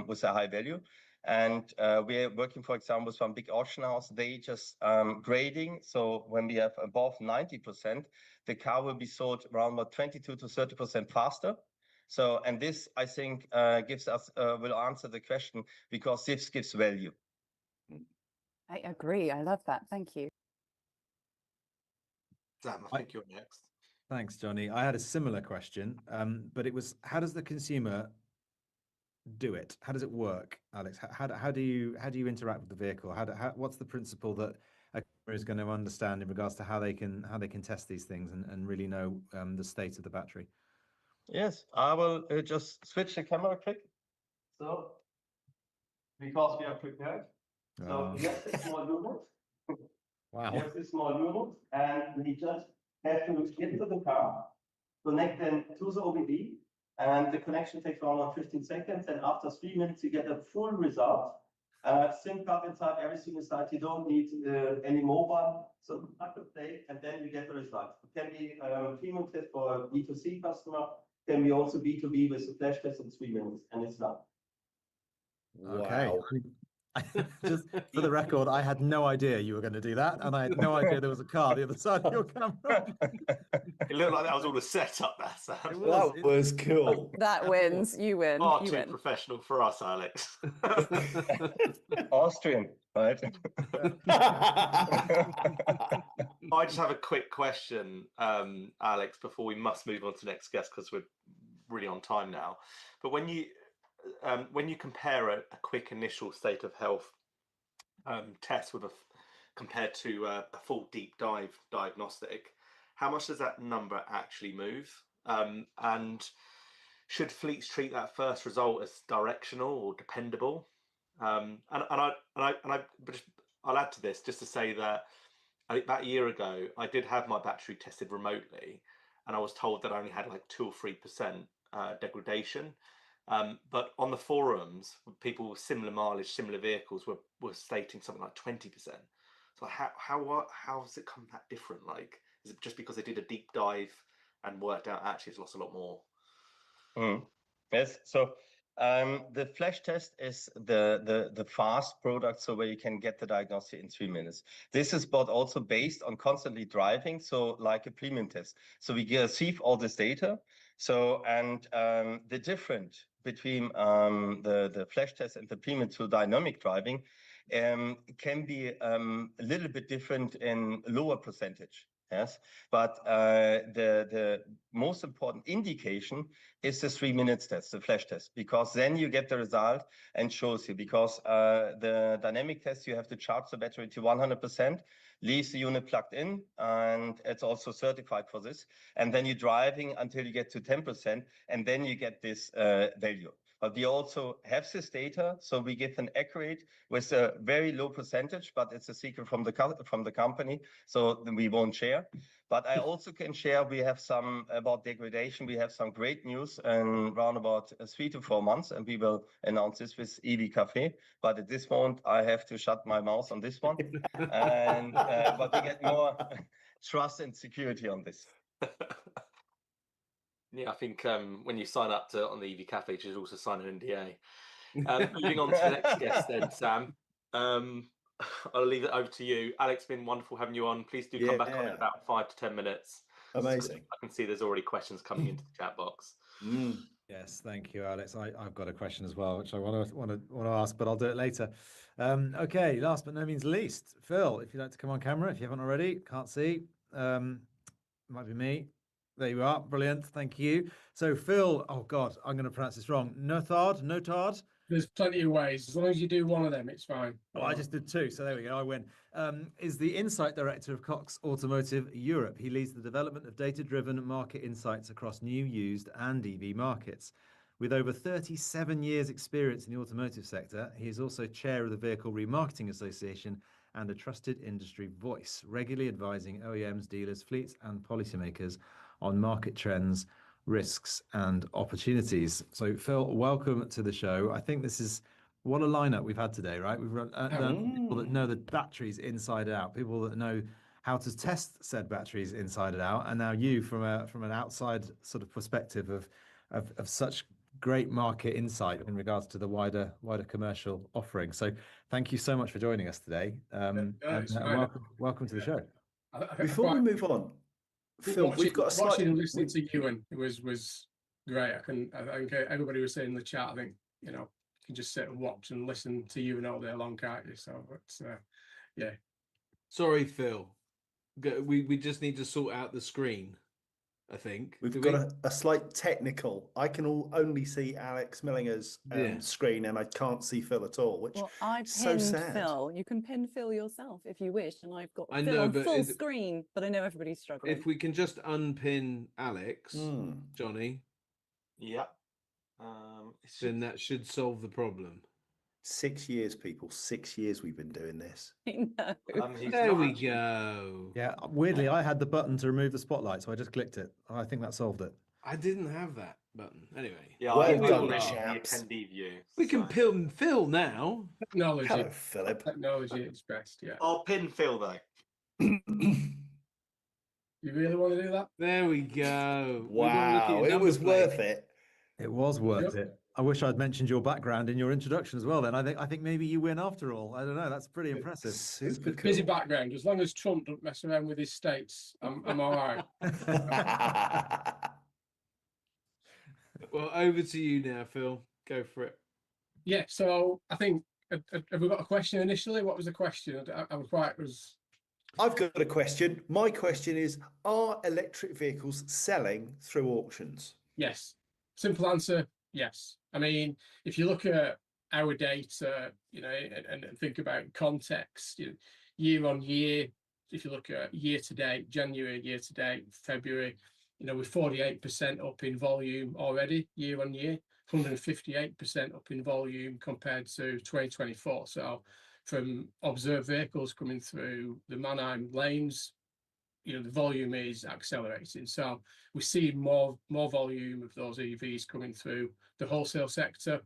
I: with a high value, and we're working, for example, with one big auction house, they just grading. So when we have above 90%, the car will be sold around about 22 to 30% faster. So, and this, I think, gives us, will answer the question, because this gives value.
G: I agree. I love that. Thank you.
D: Sam, I think you're next.
B: Thanks, Johnny. I had a similar question, but it was, how does the consumer do it? How does it work, Alex? How do you interact with the vehicle? What's the principle that a customer is going to understand in regards to how they can test these things and really know the state of the battery?
I: Yes, I will just switch the camera quick. So, because we are prepared. So here's the small unit.
B: Wow.
I: Here's the small unit, and we just have to get to the car, connect them to the OBD, and the connection takes around 15 seconds. And after 3 minutes, you get a full result. SIM card inside, everything inside. You don't need any mobile. So plug and play, and then you get the result. It can be premium test for a B2C customer. Can be also B2B with a flash test in 3 minutes, and it's done.
B: Okay.
C: Wow.
B: Just for the record, I had no idea you were going to do that, and I had no idea there was a car the other side of your camera.
D: It looked like that was all a setup, that Sam.
C: That was cool.
G: That wins. You win.
D: Far
G: You
D: too
G: win.
D: professional for us, Alex.
I: Austrian, right?
D: I just have a quick question, Alex, before we must move on to the next guest because we're really on time now. But when you compare a quick initial state of health test with compared to a full deep dive diagnostic, how much does that number actually move? And should fleets treat that first result as directional or dependable? I'll add to this just to say that about a year ago, I did have my battery tested remotely, and I was told that I only had like 2 or 3% degradation. But on the forums, people with similar mileage, similar vehicles were stating something like 20%. So how has it come that different? Like, is it just because they did a deep dive and worked out actually it's lost a lot more?
I: Yes. So the flash test is the fast product, so where you can get the diagnosis in 3 minutes. This is but also based on constantly driving, so like a premium test. So we receive all this data. So and the difference between the flash test and the premium to dynamic driving can be a little bit different in lower percentage. Yes, but the most important indication is the 3 minutes test, the flash test, because then you get the result and shows you. Because the dynamic test, you have to charge the battery to 100%, leave the unit plugged in, and it's also certified for this. And then you're driving until you get to 10%, and then you get this value. But we also have this data, so we give an accurate with a very low percentage, but it's a secret from the company, so we won't share. But I also can share, we have some about degradation. We have some great news in around about 3 to 4 months, and we will announce this with EV Café. But at this moment, I have to shut my mouth on this one. And but we get more trust and security on this.
D: Yeah, I think when you sign up on the EV Cafe, you should also sign an NDA. Moving on to the next guest then, Sam. I'll leave it over to you. Alex, been wonderful having you on. Please do come back on in about 5 to 10 minutes.
C: Amazing.
D: So I can see there's already questions coming into the chat box.
B: Yes, thank you, Alex. I've got a question as well, which I want to ask, but I'll do it later. Okay, last but no means least, Phil, if you'd like to come on camera, if you haven't already, can't see. Might be me. There you are. Brilliant. Thank you. So Phil, oh God, I'm going to pronounce this wrong. Notard.
J: There's plenty of ways. As long as you do one of them, it's fine.
B: Oh, I just did 2, so there we go. I win. Is the Insight Director of Cox Automotive Europe. He leads the development of data-driven market insights across new, used, and EV markets. With over 37 years' experience in the automotive sector, he is also chair of the Vehicle Remarketing Association and a trusted industry voice, regularly advising OEMs, dealers, fleets, and policymakers on market trends, risks, and opportunities. So, Phil, welcome to the show. I think this is what a lineup we've had today, right? We've run people that know the batteries inside out, people that know how to test said batteries inside and out, and now you from an outside sort of perspective of such great market insight in regards to the wider commercial offering. So, thank you so much for joining us today. Welcome to the show.
C: Before we move on, Phil, we've got a
J: watching and listening to you, and it was great. I think everybody was saying in the chat. I think you can just sit and watch and listen to you and all day long, can't you? So it's yeah.
A: Sorry, Phil. We just need to sort out the screen. I think.
C: We've
A: Do
C: got
A: we?
C: a slight technical. I can only see Alex Millinger's
A: Yeah.
C: screen, and I can't see Phil at all, which
G: Well, I
C: so
G: pinned
C: sad.
G: Phil. You can pin Phil yourself if you wish, and I've got
A: I
G: Phil
A: know,
G: on
A: but
G: full screen, but I know everybody's struggling.
A: if we can just unpin Alex,
C: Hmm.
A: Johnny,
D: Yeah. It's just-
A: then that should solve the problem.
C: 6 years, people. 6 years we've been doing this.
G: I know.
D: he's
A: There
D: not
A: we
D: actually-
A: go.
B: Yeah, weirdly, I had the button to remove the spotlight, so I just clicked it. I think that solved it.
A: I didn't have that button. Anyway,
D: Yeah,
C: Well
D: I'm
C: done,
D: really
C: chaps.
D: the attendee view.
A: we can
D: so-
A: pin Phil now.
J: Technology.
C: Hello, Philip.
J: Technology is best. Yeah.
D: I'll pin Phil though.
J: You really want to do that?
A: There we go. We wanna look at
C: Wow,
A: your
C: it
A: number
C: was
A: plate.
C: worth it.
B: It was worth
J: Yep.
B: it. I wish I'd mentioned your background in your introduction as well. Then I think maybe you win after all. I don't know. That's pretty impressive.
C: Super
J: Busy
C: cool.
J: background. As long as Trump don't mess around with his states, I'm all right.
A: Well, over to you now, Phil. Go for it.
J: Yeah. So I think have we got a question initially? What was the question? I was quite was.
C: I've got a question. My question is, are electric vehicles selling through auctions?
J: Yes. Simple answer, yes. I mean, if you look at our data, and think about context, year on year, if you look at year to date, January, year to date, February, we're 48% up in volume already, year on year, 158% up in volume compared to 2024. So from observed vehicles coming through the Mannheim lanes, the volume is accelerating. So we're seeing more volume of those EVs coming through the wholesale sector.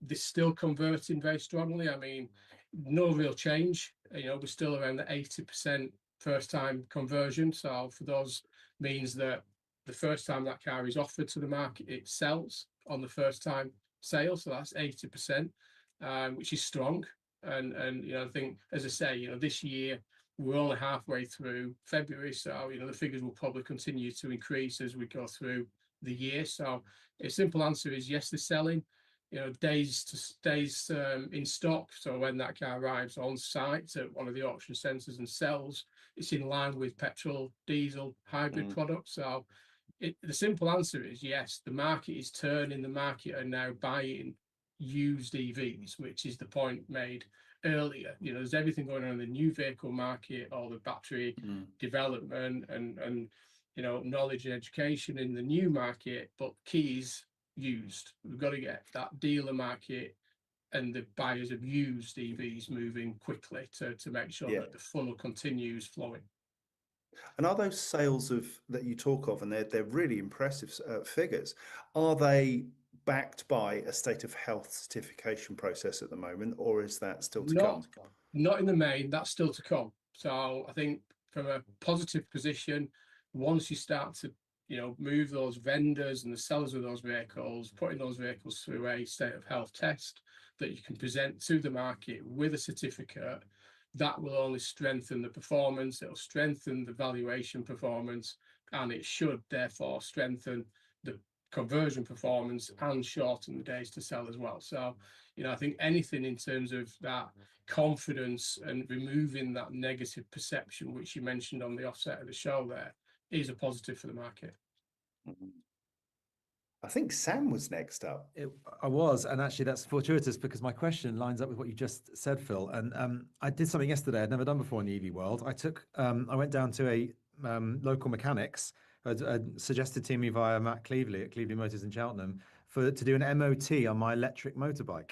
J: They're still converting very strongly. I mean, no real change. We're still around the 80% first time conversion. So for those means that the first time that car is offered to the market, it sells on the first time sale. So that's 80%, which is strong. And I think, as I say, this year we're only halfway through February, so the figures will probably continue to increase as we go through the year. So a simple answer is yes, they're selling. Days in stock. So when that car arrives on site at one of the auction centres and sells, it's in line with petrol, diesel, hybrid products. So the simple answer is yes, the market is turning. The market are now buying used EVs, which is the point made earlier. There's everything going on in the new vehicle market, all the battery development and knowledge and education in the new market, but keys used. We've got to get that dealer market and the buyers of used EVs moving quickly to make sure that the funnel continues flowing.
C: And are those sales that you talk of, and they're really impressive figures, are they backed by a state of health certification process at the moment, or is that still to come?
J: Not in the main, that's still to come. So I think from a positive position, once you start to move those vendors and the sellers of those vehicles, putting those vehicles through a state of health test that you can present to the market with a certificate, that will only strengthen the performance, it'll strengthen the valuation performance, and it should therefore strengthen the conversion performance and shorten the days to sell as well. So, I think anything in terms of that confidence and removing that negative perception, which you mentioned on the offset of the show there, is a positive for the market.
C: I think Sam was next up.
B: I was, and actually that's fortuitous because my question lines up with what you just said, Phil. And I did something yesterday I'd never done before in the EV world. I went down to a local mechanics suggested to me via Matt Cleveley at Cleveley Motors in Cheltenham to do an MOT on my electric motorbike,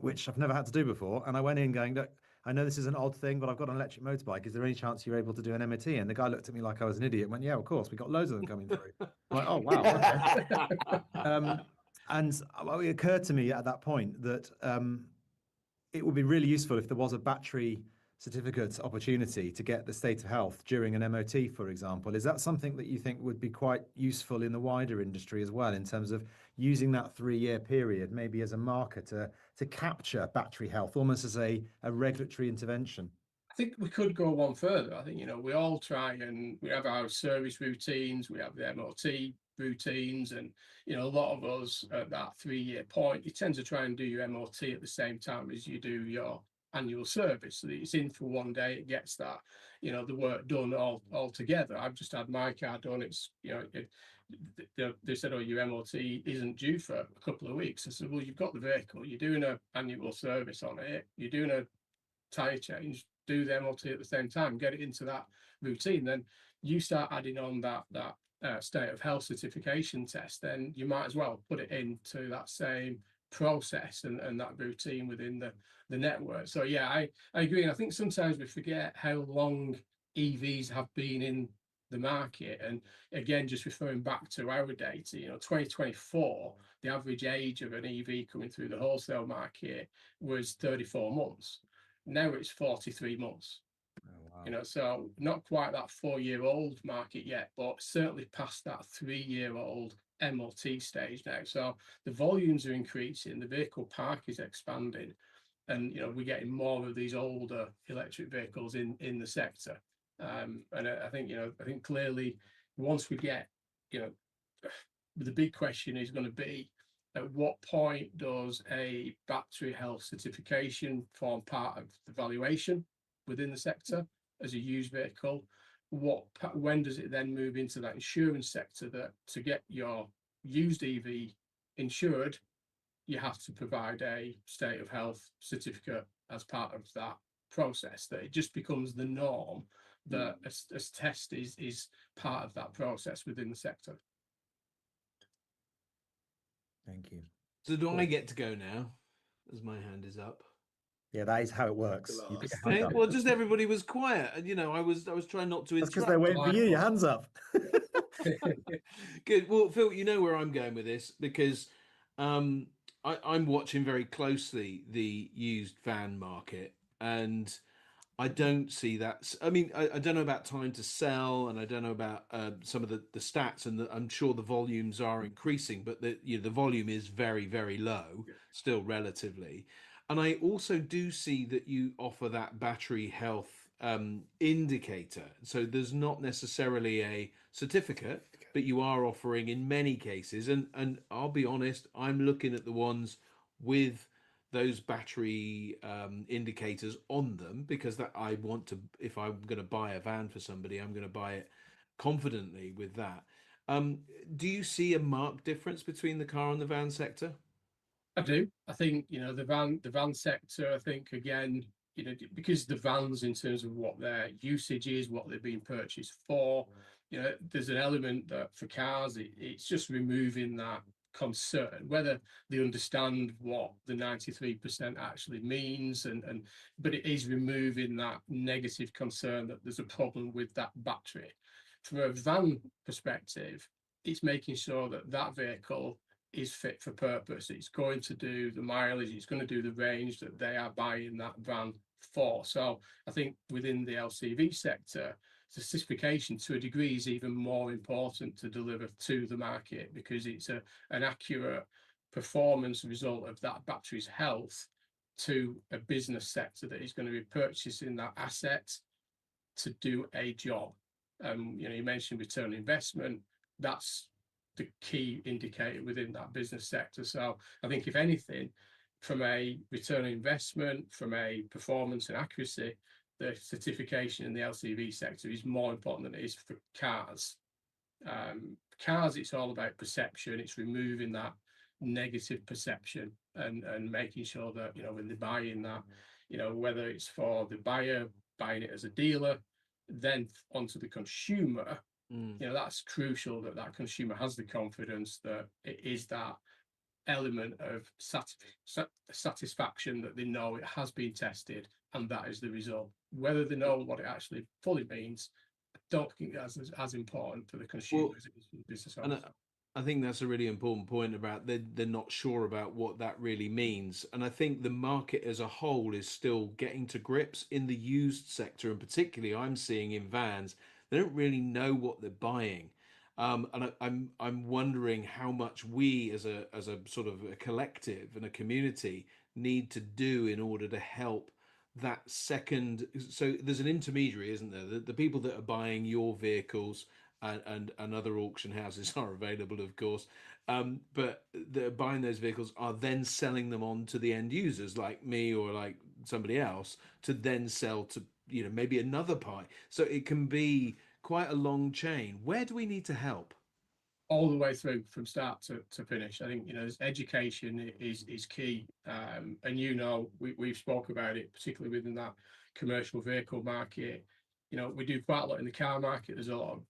B: which I've never had to do before. And I went in going, look, I know this is an odd thing, but I've got an electric motorbike. Is there any chance you're able to do an MOT? And the guy looked at me like I was an idiot and went, yeah, of course. We got loads of them coming through. I'm like, oh, wow. Okay. And it occurred to me at that point that it would be really useful if there was a battery certificate opportunity to get the state of health during an MOT, for example. Is that something that you think would be quite useful in the wider industry as well, in terms of using that 3-year period maybe as a marker to capture battery health, almost as a regulatory intervention?
J: I think we could go one further. I think, we all try and we have our service routines, we have the MOT routines, and, a lot of us at that 3-year point, you tend to try and do your MOT at the same time as you do your annual service. So that it's in for one day, it gets that, you know, the work done all together. I've just had my car done. It's, you know, they said, oh, your MOT isn't due for a couple of weeks. I said, well, you've got the vehicle, you're doing an annual service on it, you're doing a tyre change, do the MOT at the same time, get it into that routine. Then you start adding on that state of health certification test, then you might as well put it into that same process and that routine within the network. So yeah, I agree. And I think sometimes we forget how long EVs have been in the market. And again, just referring back to our data, you know, 2024, the average age of an EV coming through the wholesale market was 34 months. Now it's 43 months.
B: Oh, wow.
J: You know, so not quite that 4-year-old market yet, but certainly past that 3-year-old MOT stage now. So the volumes are increasing, the vehicle park is expanding, and you know, we're getting more of these older electric vehicles in the sector. And I think, you know, I think clearly once we get, you know, the big question is going to be, at what point does a battery health certification form part of the valuation within the sector as a used vehicle? When does it then move into that insurance sector, that to get your used EV insured, you have to provide a state of health certificate as part of that process, that it just becomes the norm that a test is part of that process within the sector.
B: Thank you.
A: So do I get to go now, as my hand is up?
B: Yeah, that is how it works. You put your hand
A: Hey,
B: up.
A: well, just everybody was quiet, and you know, I was trying not to
B: That's because
A: interrupt.
B: they're waiting for you. Your hands up.
A: Good. Well, Phil, you know where I'm going with this, because I'm watching very closely the used van market, and I don't see that. I mean, I don't know about time to sell, and I don't know about some of the stats, and I'm sure the volumes are increasing, but the volume is very, very low still relatively. And I also do see that you offer that battery health indicator. So there's not necessarily a certificate, but you are offering in many cases. And I'll be honest, I'm looking at the ones with those battery indicators on them, because that I want to, if I'm going to buy a van for somebody, I'm going to buy it confidently with that. Do you see a marked difference between the car and the van sector?
J: I do. I think, you know, the van sector, I think, again, you know, because the vans, in terms of what their usage is, what they're being purchased for, you know, there's an element that for cars, it's just removing that concern, whether they understand what the 93% actually means, but it is removing that negative concern that there's a problem with that battery. From a van perspective, it's making sure that that vehicle is fit for purpose. It's going to do the mileage, it's going to do the range that they are buying that van for. So I think within the LCV sector, the certification to a degree is even more important to deliver to the market, because it's an accurate performance result of that battery's health to a business sector that is going to be purchasing that asset to do a job. You know, you mentioned return on investment. That's the key indicator within that business sector. So I think, if anything, from a return on investment, from a performance and accuracy, the certification in the LCV sector is more important than it is for cars. Cars, it's all about perception. It's removing that negative perception and making sure that, you know, when they're buying that, you know, whether it's for the buyer buying it as a dealer, then onto the consumer, you know, that's crucial that that consumer has the confidence that it is that element of satisfaction, that they know it has been tested and that is the result. Whether they know what it actually fully means, I don't think that's as important for the consumer as it is for the business owners.
A: I think that's a really important point about they're not sure about what that really means. And I think the market as a whole is still getting to grips in the used sector, and particularly I'm seeing in vans, they don't really know what they're buying. And I'm wondering how much we as a sort of a collective and a community need to do in order to help that second. So there's an intermediary, isn't there? The people that are buying your vehicles, and other auction houses are available, of course, but they're buying those vehicles are then selling them on to the end users like me, or like somebody else to then sell to, maybe another pie. So it can be quite a long chain. Where do we need to help?
J: All the way through from start to finish. I think education is key, and we've spoke about it, particularly within that commercial vehicle market. We do quite a lot in the car market. There's a lot of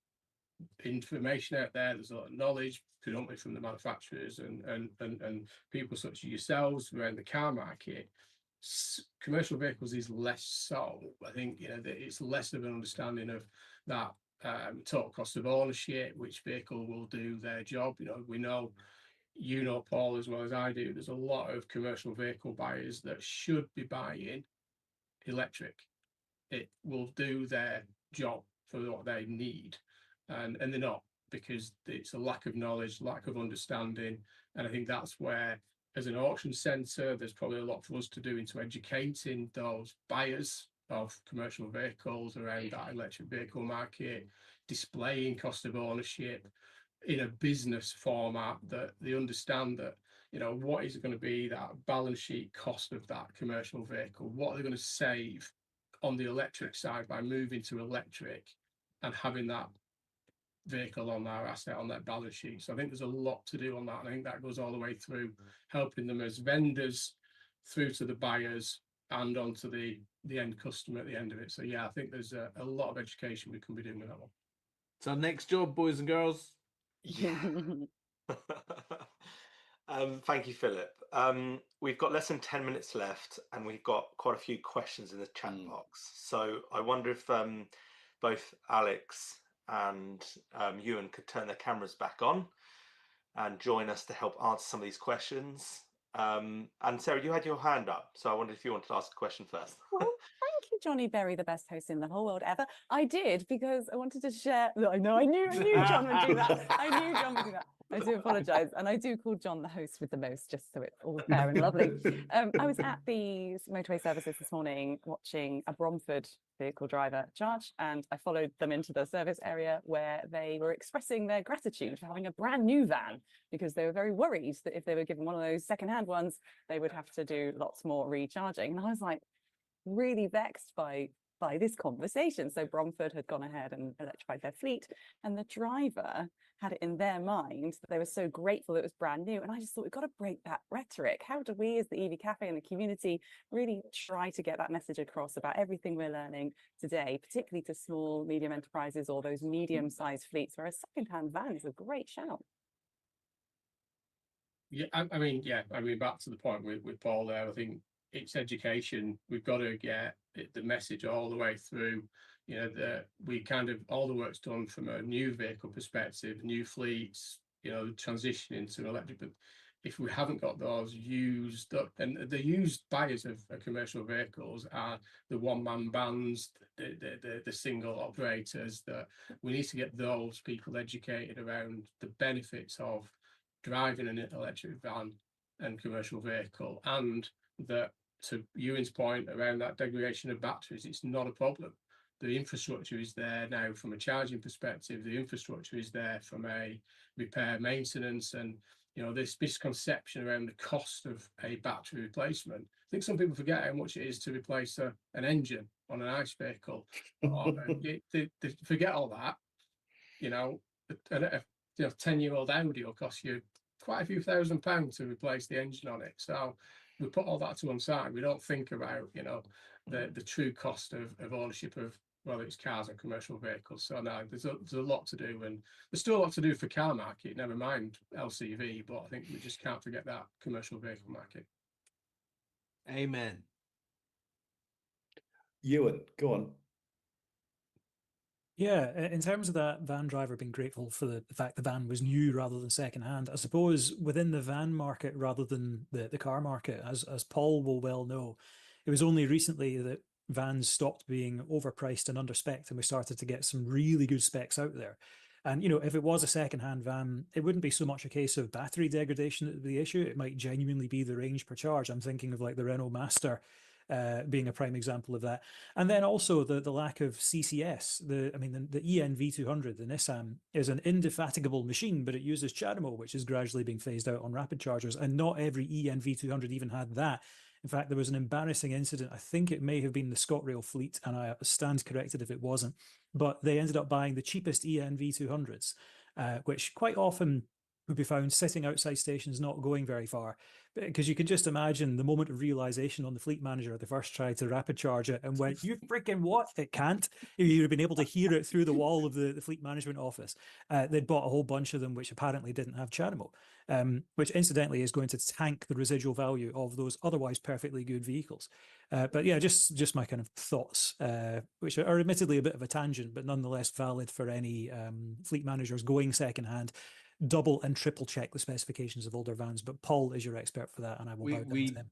J: information out there. There's a lot of knowledge, predominantly from the manufacturers and people such as yourselves around the car market. Commercial vehicles is less so. I think that it's less of an understanding of that total cost of ownership, which vehicle will do their job. We know, Paul, as well as I do, there's a lot of commercial vehicle buyers that should be buying electric. It will do their job for what they need, and they're not, because it's a lack of knowledge, lack of understanding. And I think that's where, as an auction centre, there's probably a lot for us to do into educating those buyers of commercial vehicles around that electric vehicle market, displaying cost of ownership in a business format, that they understand that, what is going to be that balance sheet cost of that commercial vehicle, what are they going to save on the electric side by moving to electric and having that vehicle on their asset, on their balance sheet. So I think there's a lot to do on that. And I think that goes all the way through helping them as vendors, through to the buyers, and onto the end customer at the end of it. So yeah, I think there's a lot of education we can be doing with that one.
A: It's our next job, boys and girls.
D: Yeah. Thank you, Philip. We've got less than 10 minutes left, and we've got quite a few questions in the chat box. So I wonder if both Alex and Ewan could turn their cameras back on and join us to help answer some of these questions. And Sarah, you had your hand up, so I wondered if you wanted to ask a question first.
G: Well, thank you, Johnny Berry, the best host in the whole world ever. I did, because I wanted to share. I knew John would do that. I knew John would do that. I do apologise, and I do call John the host with the most, just so it's all fair and lovely. I was at the motorway services this morning watching a Bromford vehicle driver charge, and I followed them into the service area where they were expressing their gratitude for having a brand new van, because they were very worried that if they were given one of those second-hand ones, they would have to do lots more recharging. And I was like, really vexed by this conversation. So Bromford had gone ahead and electrified their fleet, and the driver had it in their mind that they were so grateful it was brand new. And I just thought, we've got to break that rhetoric. How do we, as the EV Cafe and the community, really try to get that message across about everything we're learning today, particularly to small, medium enterprises or those medium-sized fleets, where a second-hand van is a great shout.
J: Yeah, I mean, back to the point with Paul there, I think it's education. We've got to get the message all the way through, that we kind of, all the work's done from a new vehicle perspective, new fleets, transitioning to electric. But if we haven't got those used up, and the used buyers of commercial vehicles are the one-man bands, the single operators, that we need to get those people educated around the benefits of driving an electric van and commercial vehicle, and that, to Ewan's point around that degradation of batteries, it's not a problem. The infrastructure is there now from a charging perspective. The infrastructure is there from a repair, maintenance, and this misconception around the cost of a battery replacement. I think some people forget how much it is to replace an engine on an ICE vehicle. They forget all that. A 10-year-old Audi will cost you quite a few £1,000s to replace the engine on it. So we put all that to one side. We don't think about, the true cost of ownership of, whether it's cars or commercial vehicles. So no, there's a lot to do, and there's still a lot to do for car market, never mind LCV, but I think we just can't forget that commercial vehicle market.
A: Amen.
C: Ewan, go on.
H: Yeah, in terms of that van driver being grateful for the fact the van was new rather than secondhand, I suppose within the van market rather than the car market, as Paul will well know, it was only recently that vans stopped being overpriced and underspec'd, and we started to get some really good specs out there. And, if it was a secondhand van, it wouldn't be so much a case of battery degradation that would be the issue. It might genuinely be the range per charge. I'm thinking of like the Renault Master being a prime example of that. And then also the lack of CCS. The ENV200, the Nissan, is an indefatigable machine, but it uses CHAdeMO, which is gradually being phased out on rapid chargers. And not every ENV200 even had that. In fact, there was an embarrassing incident. I think it may have been the ScotRail fleet, and I stand corrected if it wasn't. But they ended up buying the cheapest ENV 200s, which quite often would be found sitting outside stations, not going very far. Because you can just imagine the moment of realization on the fleet manager at the first try to rapid charge it and went, "You freaking what? It can't." You'd have been able to hear it through the wall of the fleet management office. They'd bought a whole bunch of them, which apparently didn't have CHAdeMO, which incidentally is going to tank the residual value of those otherwise perfectly good vehicles. But yeah, just my kind of thoughts, which are admittedly a bit of a tangent, but nonetheless valid for any fleet managers going secondhand. Double and triple check the specifications of older vans. But Paul is your expert for that, and I will bow down to him.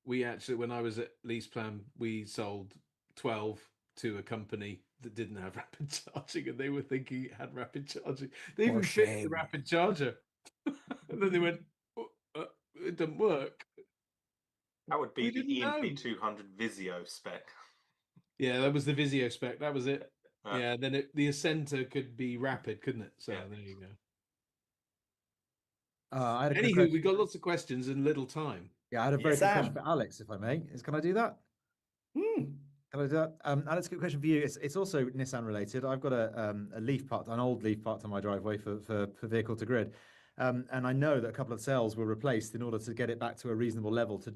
A: We actually, when I was at LeasePlan, we sold 12 to a company that didn't have rapid charging, and they were thinking it had rapid charging. They even fixed the rapid charger, and then they went, "It doesn't work."
D: That would be the ENV 200 Visio spec.
A: Yeah, that was the Visio spec. That was it. Yeah, then the Ascenter could be rapid, couldn't it? So there you go. Anywho, we got lots of questions and little time.
B: Yeah, I had a very good question for Alex, if I may. Can I do that? Can I do that? Alex, good question for you. It's also Nissan related. I've got an old Leaf parked on my driveway for vehicle to grid. And I know that a couple of cells were replaced in order to get it back to a reasonable level to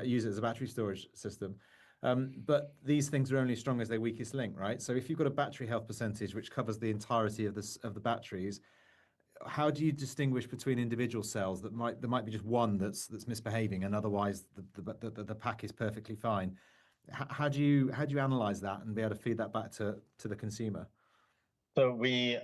B: use it as a battery storage system. But these things are only as strong as their weakest link, right? So if you've got a battery health percentage which covers the entirety of the batteries, how do you distinguish between individual cells there might be just one that's misbehaving and otherwise the pack is perfectly fine? How do you analyze that and be able to feed that back to the consumer?
I: So we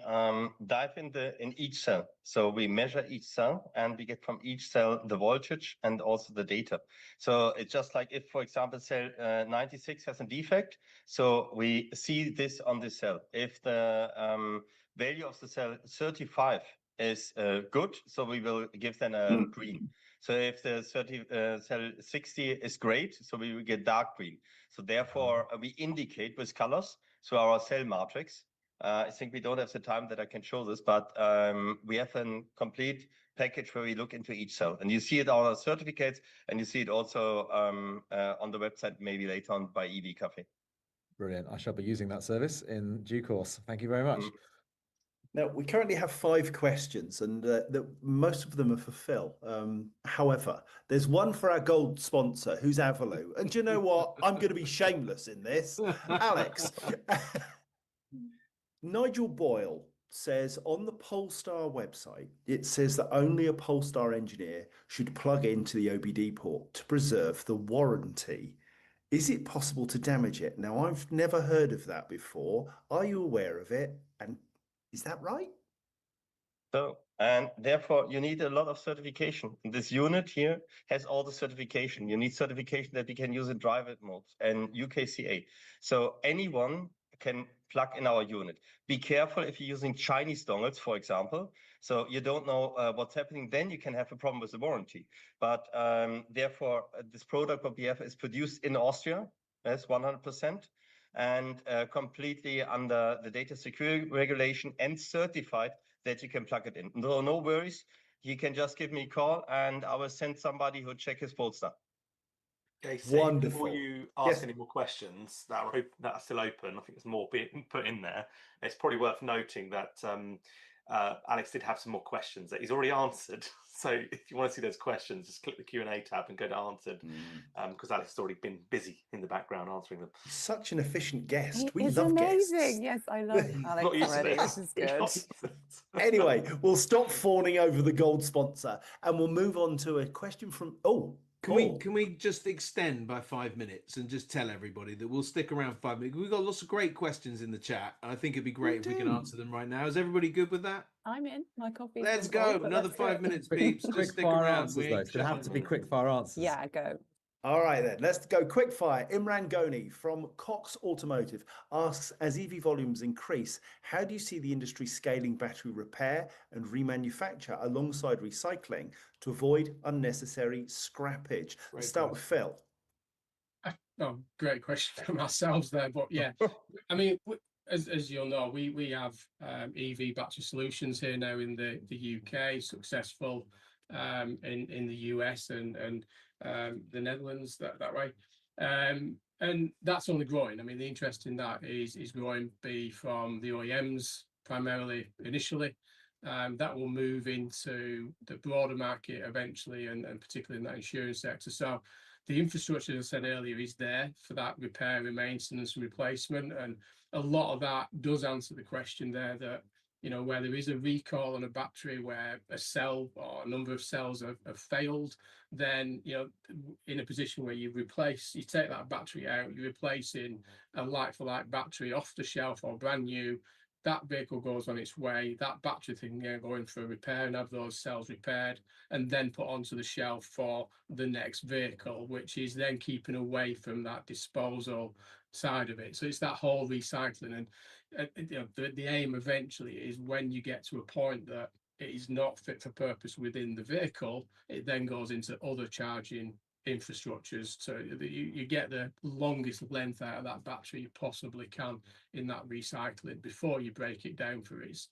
I: dive in each cell. So we measure each cell and we get from each cell the voltage and also the data. So it's just like if, for example, cell 96 has a defect, so we see this on the cell. If the value of the cell 35 is good, so we will give them a green. So if the cell 60 is great, so we will get dark green. So therefore, we indicate with colors through our cell matrix. I think we don't have the time that I can show this, but we have a complete package where we look into each cell. And you see it on our certificates, and you see it also on the website maybe later on by EV Café.
B: Brilliant. I shall be using that service in due course. Thank you very much.
C: Now, we currently have 5 questions, and most of them are for Phil. However, there's one for our gold sponsor, who's Avalou. And do you know what? I'm going to be shameless in this. Alex, Nigel Boyle says on the Polestar website, it says that only a Polestar engineer should plug into the OBD port to preserve the warranty. Is it possible to damage it? Now, I've never heard of that before. Are you aware of it? And is that right?
I: So, and therefore you need a lot of certification. This unit here has all the certification. You need certification that we can use in driver modes and UKCA. So anyone can plug in our unit. Be careful if you're using Chinese dongles, for example. So you don't know what's happening, then you can have a problem with the warranty. But therefore, this product what we have is produced in Austria, that's 100%. And completely under the data security regulation and certified that you can plug it in. No worries. You can just give me a call and I will send somebody who check his Polestar.
D: Okay,
C: Wonderful.
D: Before you ask any more questions that are still open, I think there's more being put in there. It's probably worth noting that Alex did have some more questions that he's already answered. So if you want to see those questions, just click the Q&A tab and go to answered, because Alex has already been busy in the background answering them.
C: Such an efficient guest.
G: It's
C: love
G: amazing.
C: guests.
G: Yes, I love Alex already, which is good.
C: Anyway, we'll stop fawning over the gold sponsor and we'll move on to a question from Can
A: we just extend by 5 minutes and just tell everybody that we'll stick around 5 minutes? We've got lots of great questions in the chat, and I think it'd be great if we can answer them right now. Is everybody good with that?
G: I'm in. My coffee.
A: Let's go. Another 5 minutes, peeps. Just stick around.
B: Answers, though. It's going to have to be quick fire answers.
G: Yeah, go.
C: All right, then. Let's go quick fire. Imran Goni from Cox Automotive asks, as EV volumes increase, how do you see the industry scaling battery repair and remanufacture alongside recycling to avoid unnecessary scrappage? Let's start with Phil.
J: Great question from ourselves there. But yeah, I mean, as you'll know, we have EV battery solutions here now in the UK, successful in the US, and the Netherlands that way. And that's only growing. I mean, the interest in that is growing from the OEMs primarily initially. That will move into the broader market eventually, and particularly in that insurance sector. So the infrastructure, as I said earlier, is there for that repair and maintenance and replacement. And a lot of that does answer the question there that, where there is a recall on a battery where a cell or a number of cells have failed, then, in a position where you take that battery out, you're replacing a like-for-like battery off the shelf or brand new. That vehicle goes on its way, that battery thing going for a repair and have those cells repaired and then put onto the shelf for the next vehicle, which is then keeping away from that disposal side of it. So it's that whole recycling. And the aim eventually is when you get to a point that it is not fit for purpose within the vehicle, it then goes into other charging infrastructures, so that you get the longest length out of that battery you possibly can in that recycling before you break it down for its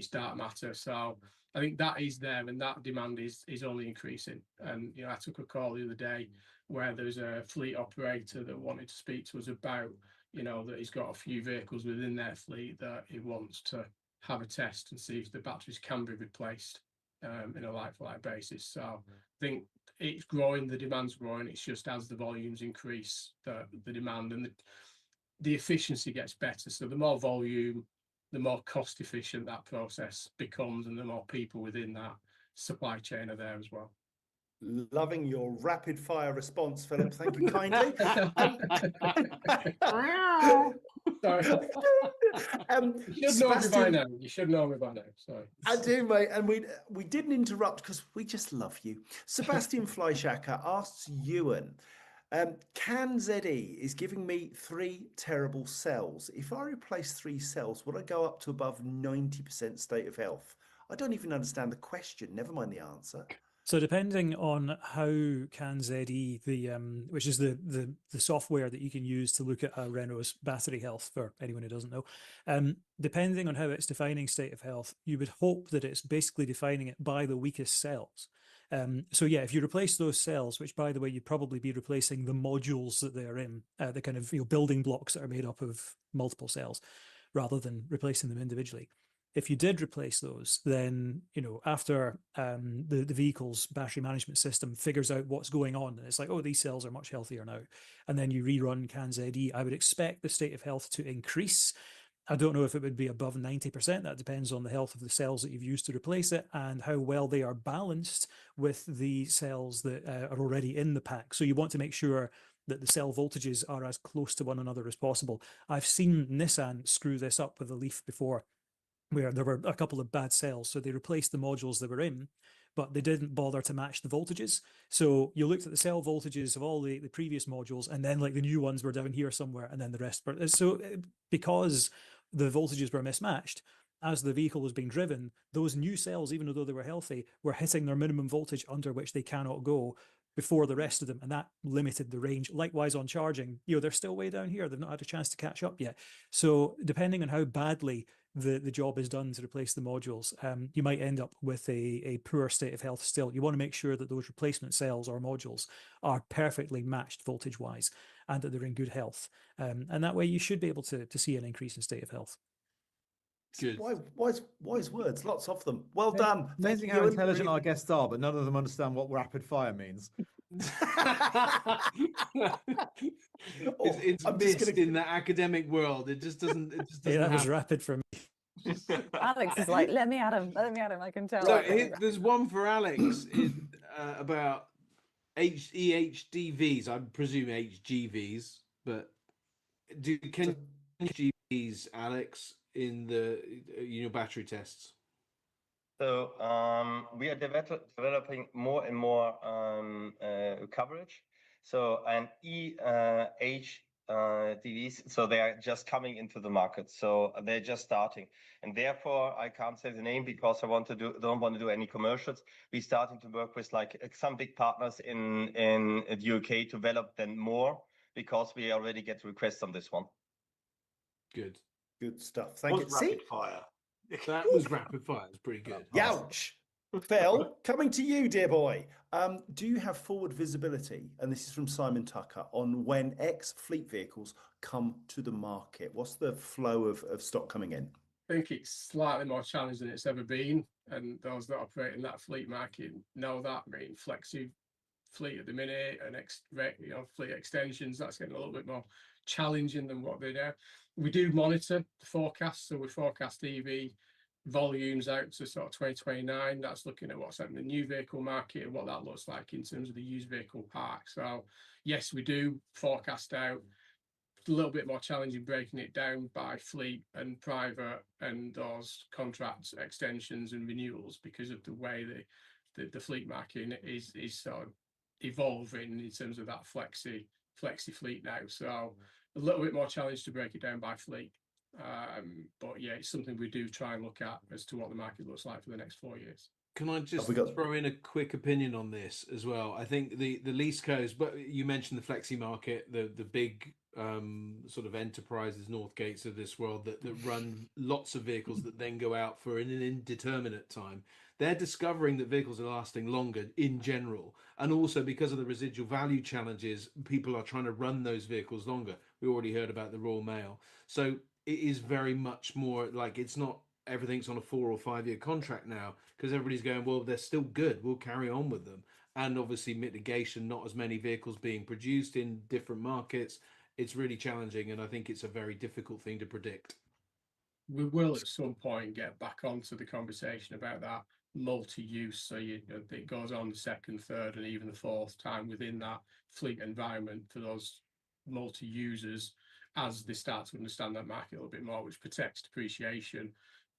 J: dark matter. So I think that is there, and that demand is only increasing. And I took a call the other day where there's a fleet operator that wanted to speak to us about that he's got a few vehicles within their fleet that he wants to have a test and see if the batteries can be replaced in a like-for-like basis. So I think it's growing, the demand's growing. It's just as the volumes increase, the demand and the efficiency gets better. So the more volume, the more cost efficient that process becomes, and the more people within that supply chain are there as well.
C: Loving your rapid fire response, Philip. Thank you kindly.
J: You should know me by now. You should know me by now. Sorry.
C: I do, mate. And we didn't interrupt because we just love you. Sebastian Fleischacker asks Ewan, Can ZE is giving me 3 terrible cells. If I replace 3 cells, would I go up to above 90% state of health? I don't even understand the question, never mind the answer.
H: So depending on how CanZE, which is the software that you can use to look at a Renault's battery health for anyone who doesn't know, depending on how it's defining state of health, you would hope that it's basically defining it by the weakest cells. So yeah, if you replace those cells, which by the way, you'd probably be replacing the modules that they're in, the kind of building blocks that are made up of multiple cells, rather than replacing them individually. If you did replace those, then, after the vehicle's battery management system figures out what's going on, and it's like, oh, these cells are much healthier now, and then you rerun CanZE, I would expect the state of health to increase. I don't know if it would be above 90%. That depends on the health of the cells that you've used to replace it and how well they are balanced with the cells that are already in the pack. So you want to make sure that the cell voltages are as close to one another as possible. I've seen Nissan screw this up with a Leaf before, where there were a couple of bad cells. So they replaced the modules they were in, but they didn't bother to match the voltages. So you looked at the cell voltages of all the previous modules, and then like the new ones were down here somewhere, and then the rest were. So because the voltages were mismatched, as the vehicle was being driven, those new cells, even though they were healthy, were hitting their minimum voltage under which they cannot go before the rest of them, and that limited the range. Likewise on charging, they're still way down here. They've not had a chance to catch up yet. So depending on how badly the job is done to replace the modules, you might end up with a poor state of health still. You want to make sure that those replacement cells or modules are perfectly matched voltage-wise and that they're in good health. And that way you should be able to see an increase in state of health.
A: Good.
C: Wise words, lots of them. Well done.
B: Amazing how intelligent our guests are, but none of them understand what rapid fire means.
A: It's missed in the academic world. It just doesn't. It just doesn't.
H: That was rapid for me.
G: Alex is like, let me at him. I can tell.
A: So there's one for Alex about EHDVs. I presume HGVs, but can HGVs, Alex, in your battery tests?
I: So we are developing more and more coverage. So and EHDVs, so they are just coming into the market. So they're just starting, and therefore I can't say the name because I don't want to do any commercials. We're starting to work with like some big partners in the UK to develop them more because we already get requests on this one.
A: Good
C: stuff. Thank you.
D: Rapid fire.
A: That was rapid fire. It's pretty good.
C: Youch. Phil, coming to you, dear boy. Do you have forward visibility? And this is from Simon Tucker on when ex-fleet vehicles come to the market. What's the flow of stock coming in?
J: I think it's slightly more challenging than it's ever been, and those that operate in that fleet market know that. I mean, flexi fleet at the minute and fleet extensions, that's getting a little bit more challenging than what they do. We do monitor the forecast, so we forecast EV volumes out to sort of 2029. That's looking at what's happening in the new vehicle market and what that looks like in terms of the used vehicle park. So yes, we do forecast out. A little bit more challenging breaking it down by fleet and private and those contract extensions and renewals because of the way the fleet market is sort of evolving in terms of that flexi fleet now. So a little bit more challenge to break it down by fleet. But yeah, it's something we do try and look at as to what the market looks like for the next 4 years.
A: Can I just
C: we got-
A: throw in a quick opinion on this as well? I think the lease codes, but you mentioned the flexi market, the big sort of enterprises, Northgates of this world that run lots of vehicles that then go out for an indeterminate time. They're discovering that vehicles are lasting longer in general, and also because of the residual value challenges, people are trying to run those vehicles longer. We already heard about the Royal Mail, so it is very much more like it's not everything's on a 4 or 5 year contract now because everybody's going, well, they're still good, we'll carry on with them. And obviously mitigation, not as many vehicles being produced in different markets. It's really challenging, and I think it's a very difficult thing to predict.
J: We will at some point get back onto the conversation about that multi-use, so it goes on the second, third, and even the fourth time within that fleet environment for those multi-users as they start to understand that market a little bit more, which protects depreciation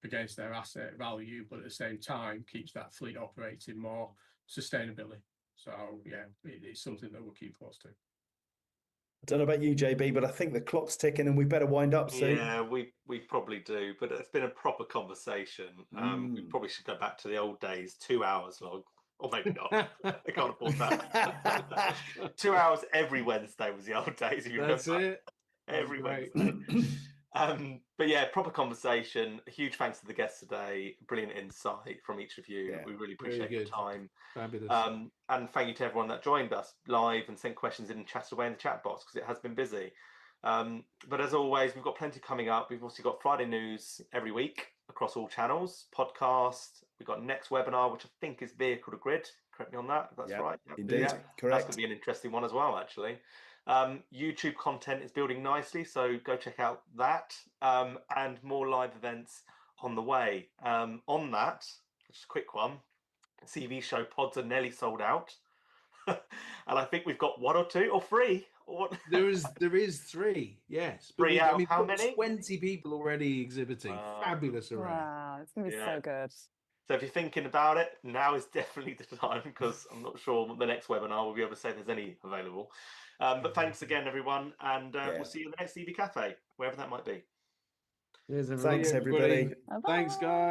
J: against their asset value, but at the same time keeps that fleet operating more sustainably. So yeah, it's something that we'll keep close to.
C: I don't know about you, JB, but I think the clock's ticking and we better wind up soon.
D: Yeah, we probably do, but it's been a proper conversation. We probably should go back to the old days, 2 hours long, or maybe not. I can't afford that. 2 hours every Wednesday was the old days. If you
A: That's
D: remember.
A: it.
D: Every
A: Great.
D: Wednesday. But yeah, proper conversation. A huge thanks to the guests today. Brilliant insight from each of you.
C: Yeah,
D: we really
A: very
D: appreciate your
A: good.
D: time.
A: Fabulous.
D: And thank you to everyone that joined us live and sent questions in and chatted away in the chat box because it has been busy. But as always, we've got plenty coming up. We've also got Friday news every week across all channels, podcast. We've got next webinar, which I think is vehicle to grid. Correct me on that, if that's right.
C: Indeed,
D: That's
C: correct.
D: going to be an interesting one as well, actually. YouTube content is building nicely, so go check out that, and more live events on the way. On that, just a quick one, CV show pods are nearly sold out. And I think we've got 1 or 2 or 3.
A: There is 3, yes. But
D: 3 out
A: we've
D: how
A: got
D: many?
A: 20 people already exhibiting. Fabulous array.
G: Wow, it's going to be so good.
D: So if you're thinking about it, now is definitely the time, because I'm not sure the next webinar we'll be able to say if there's any available. But thanks again, everyone, and we'll see you in the next EV Café, wherever that might be.
A: Cheers, everybody.
C: Thanks, everybody.
G: Bye-bye.
A: Thanks, guys.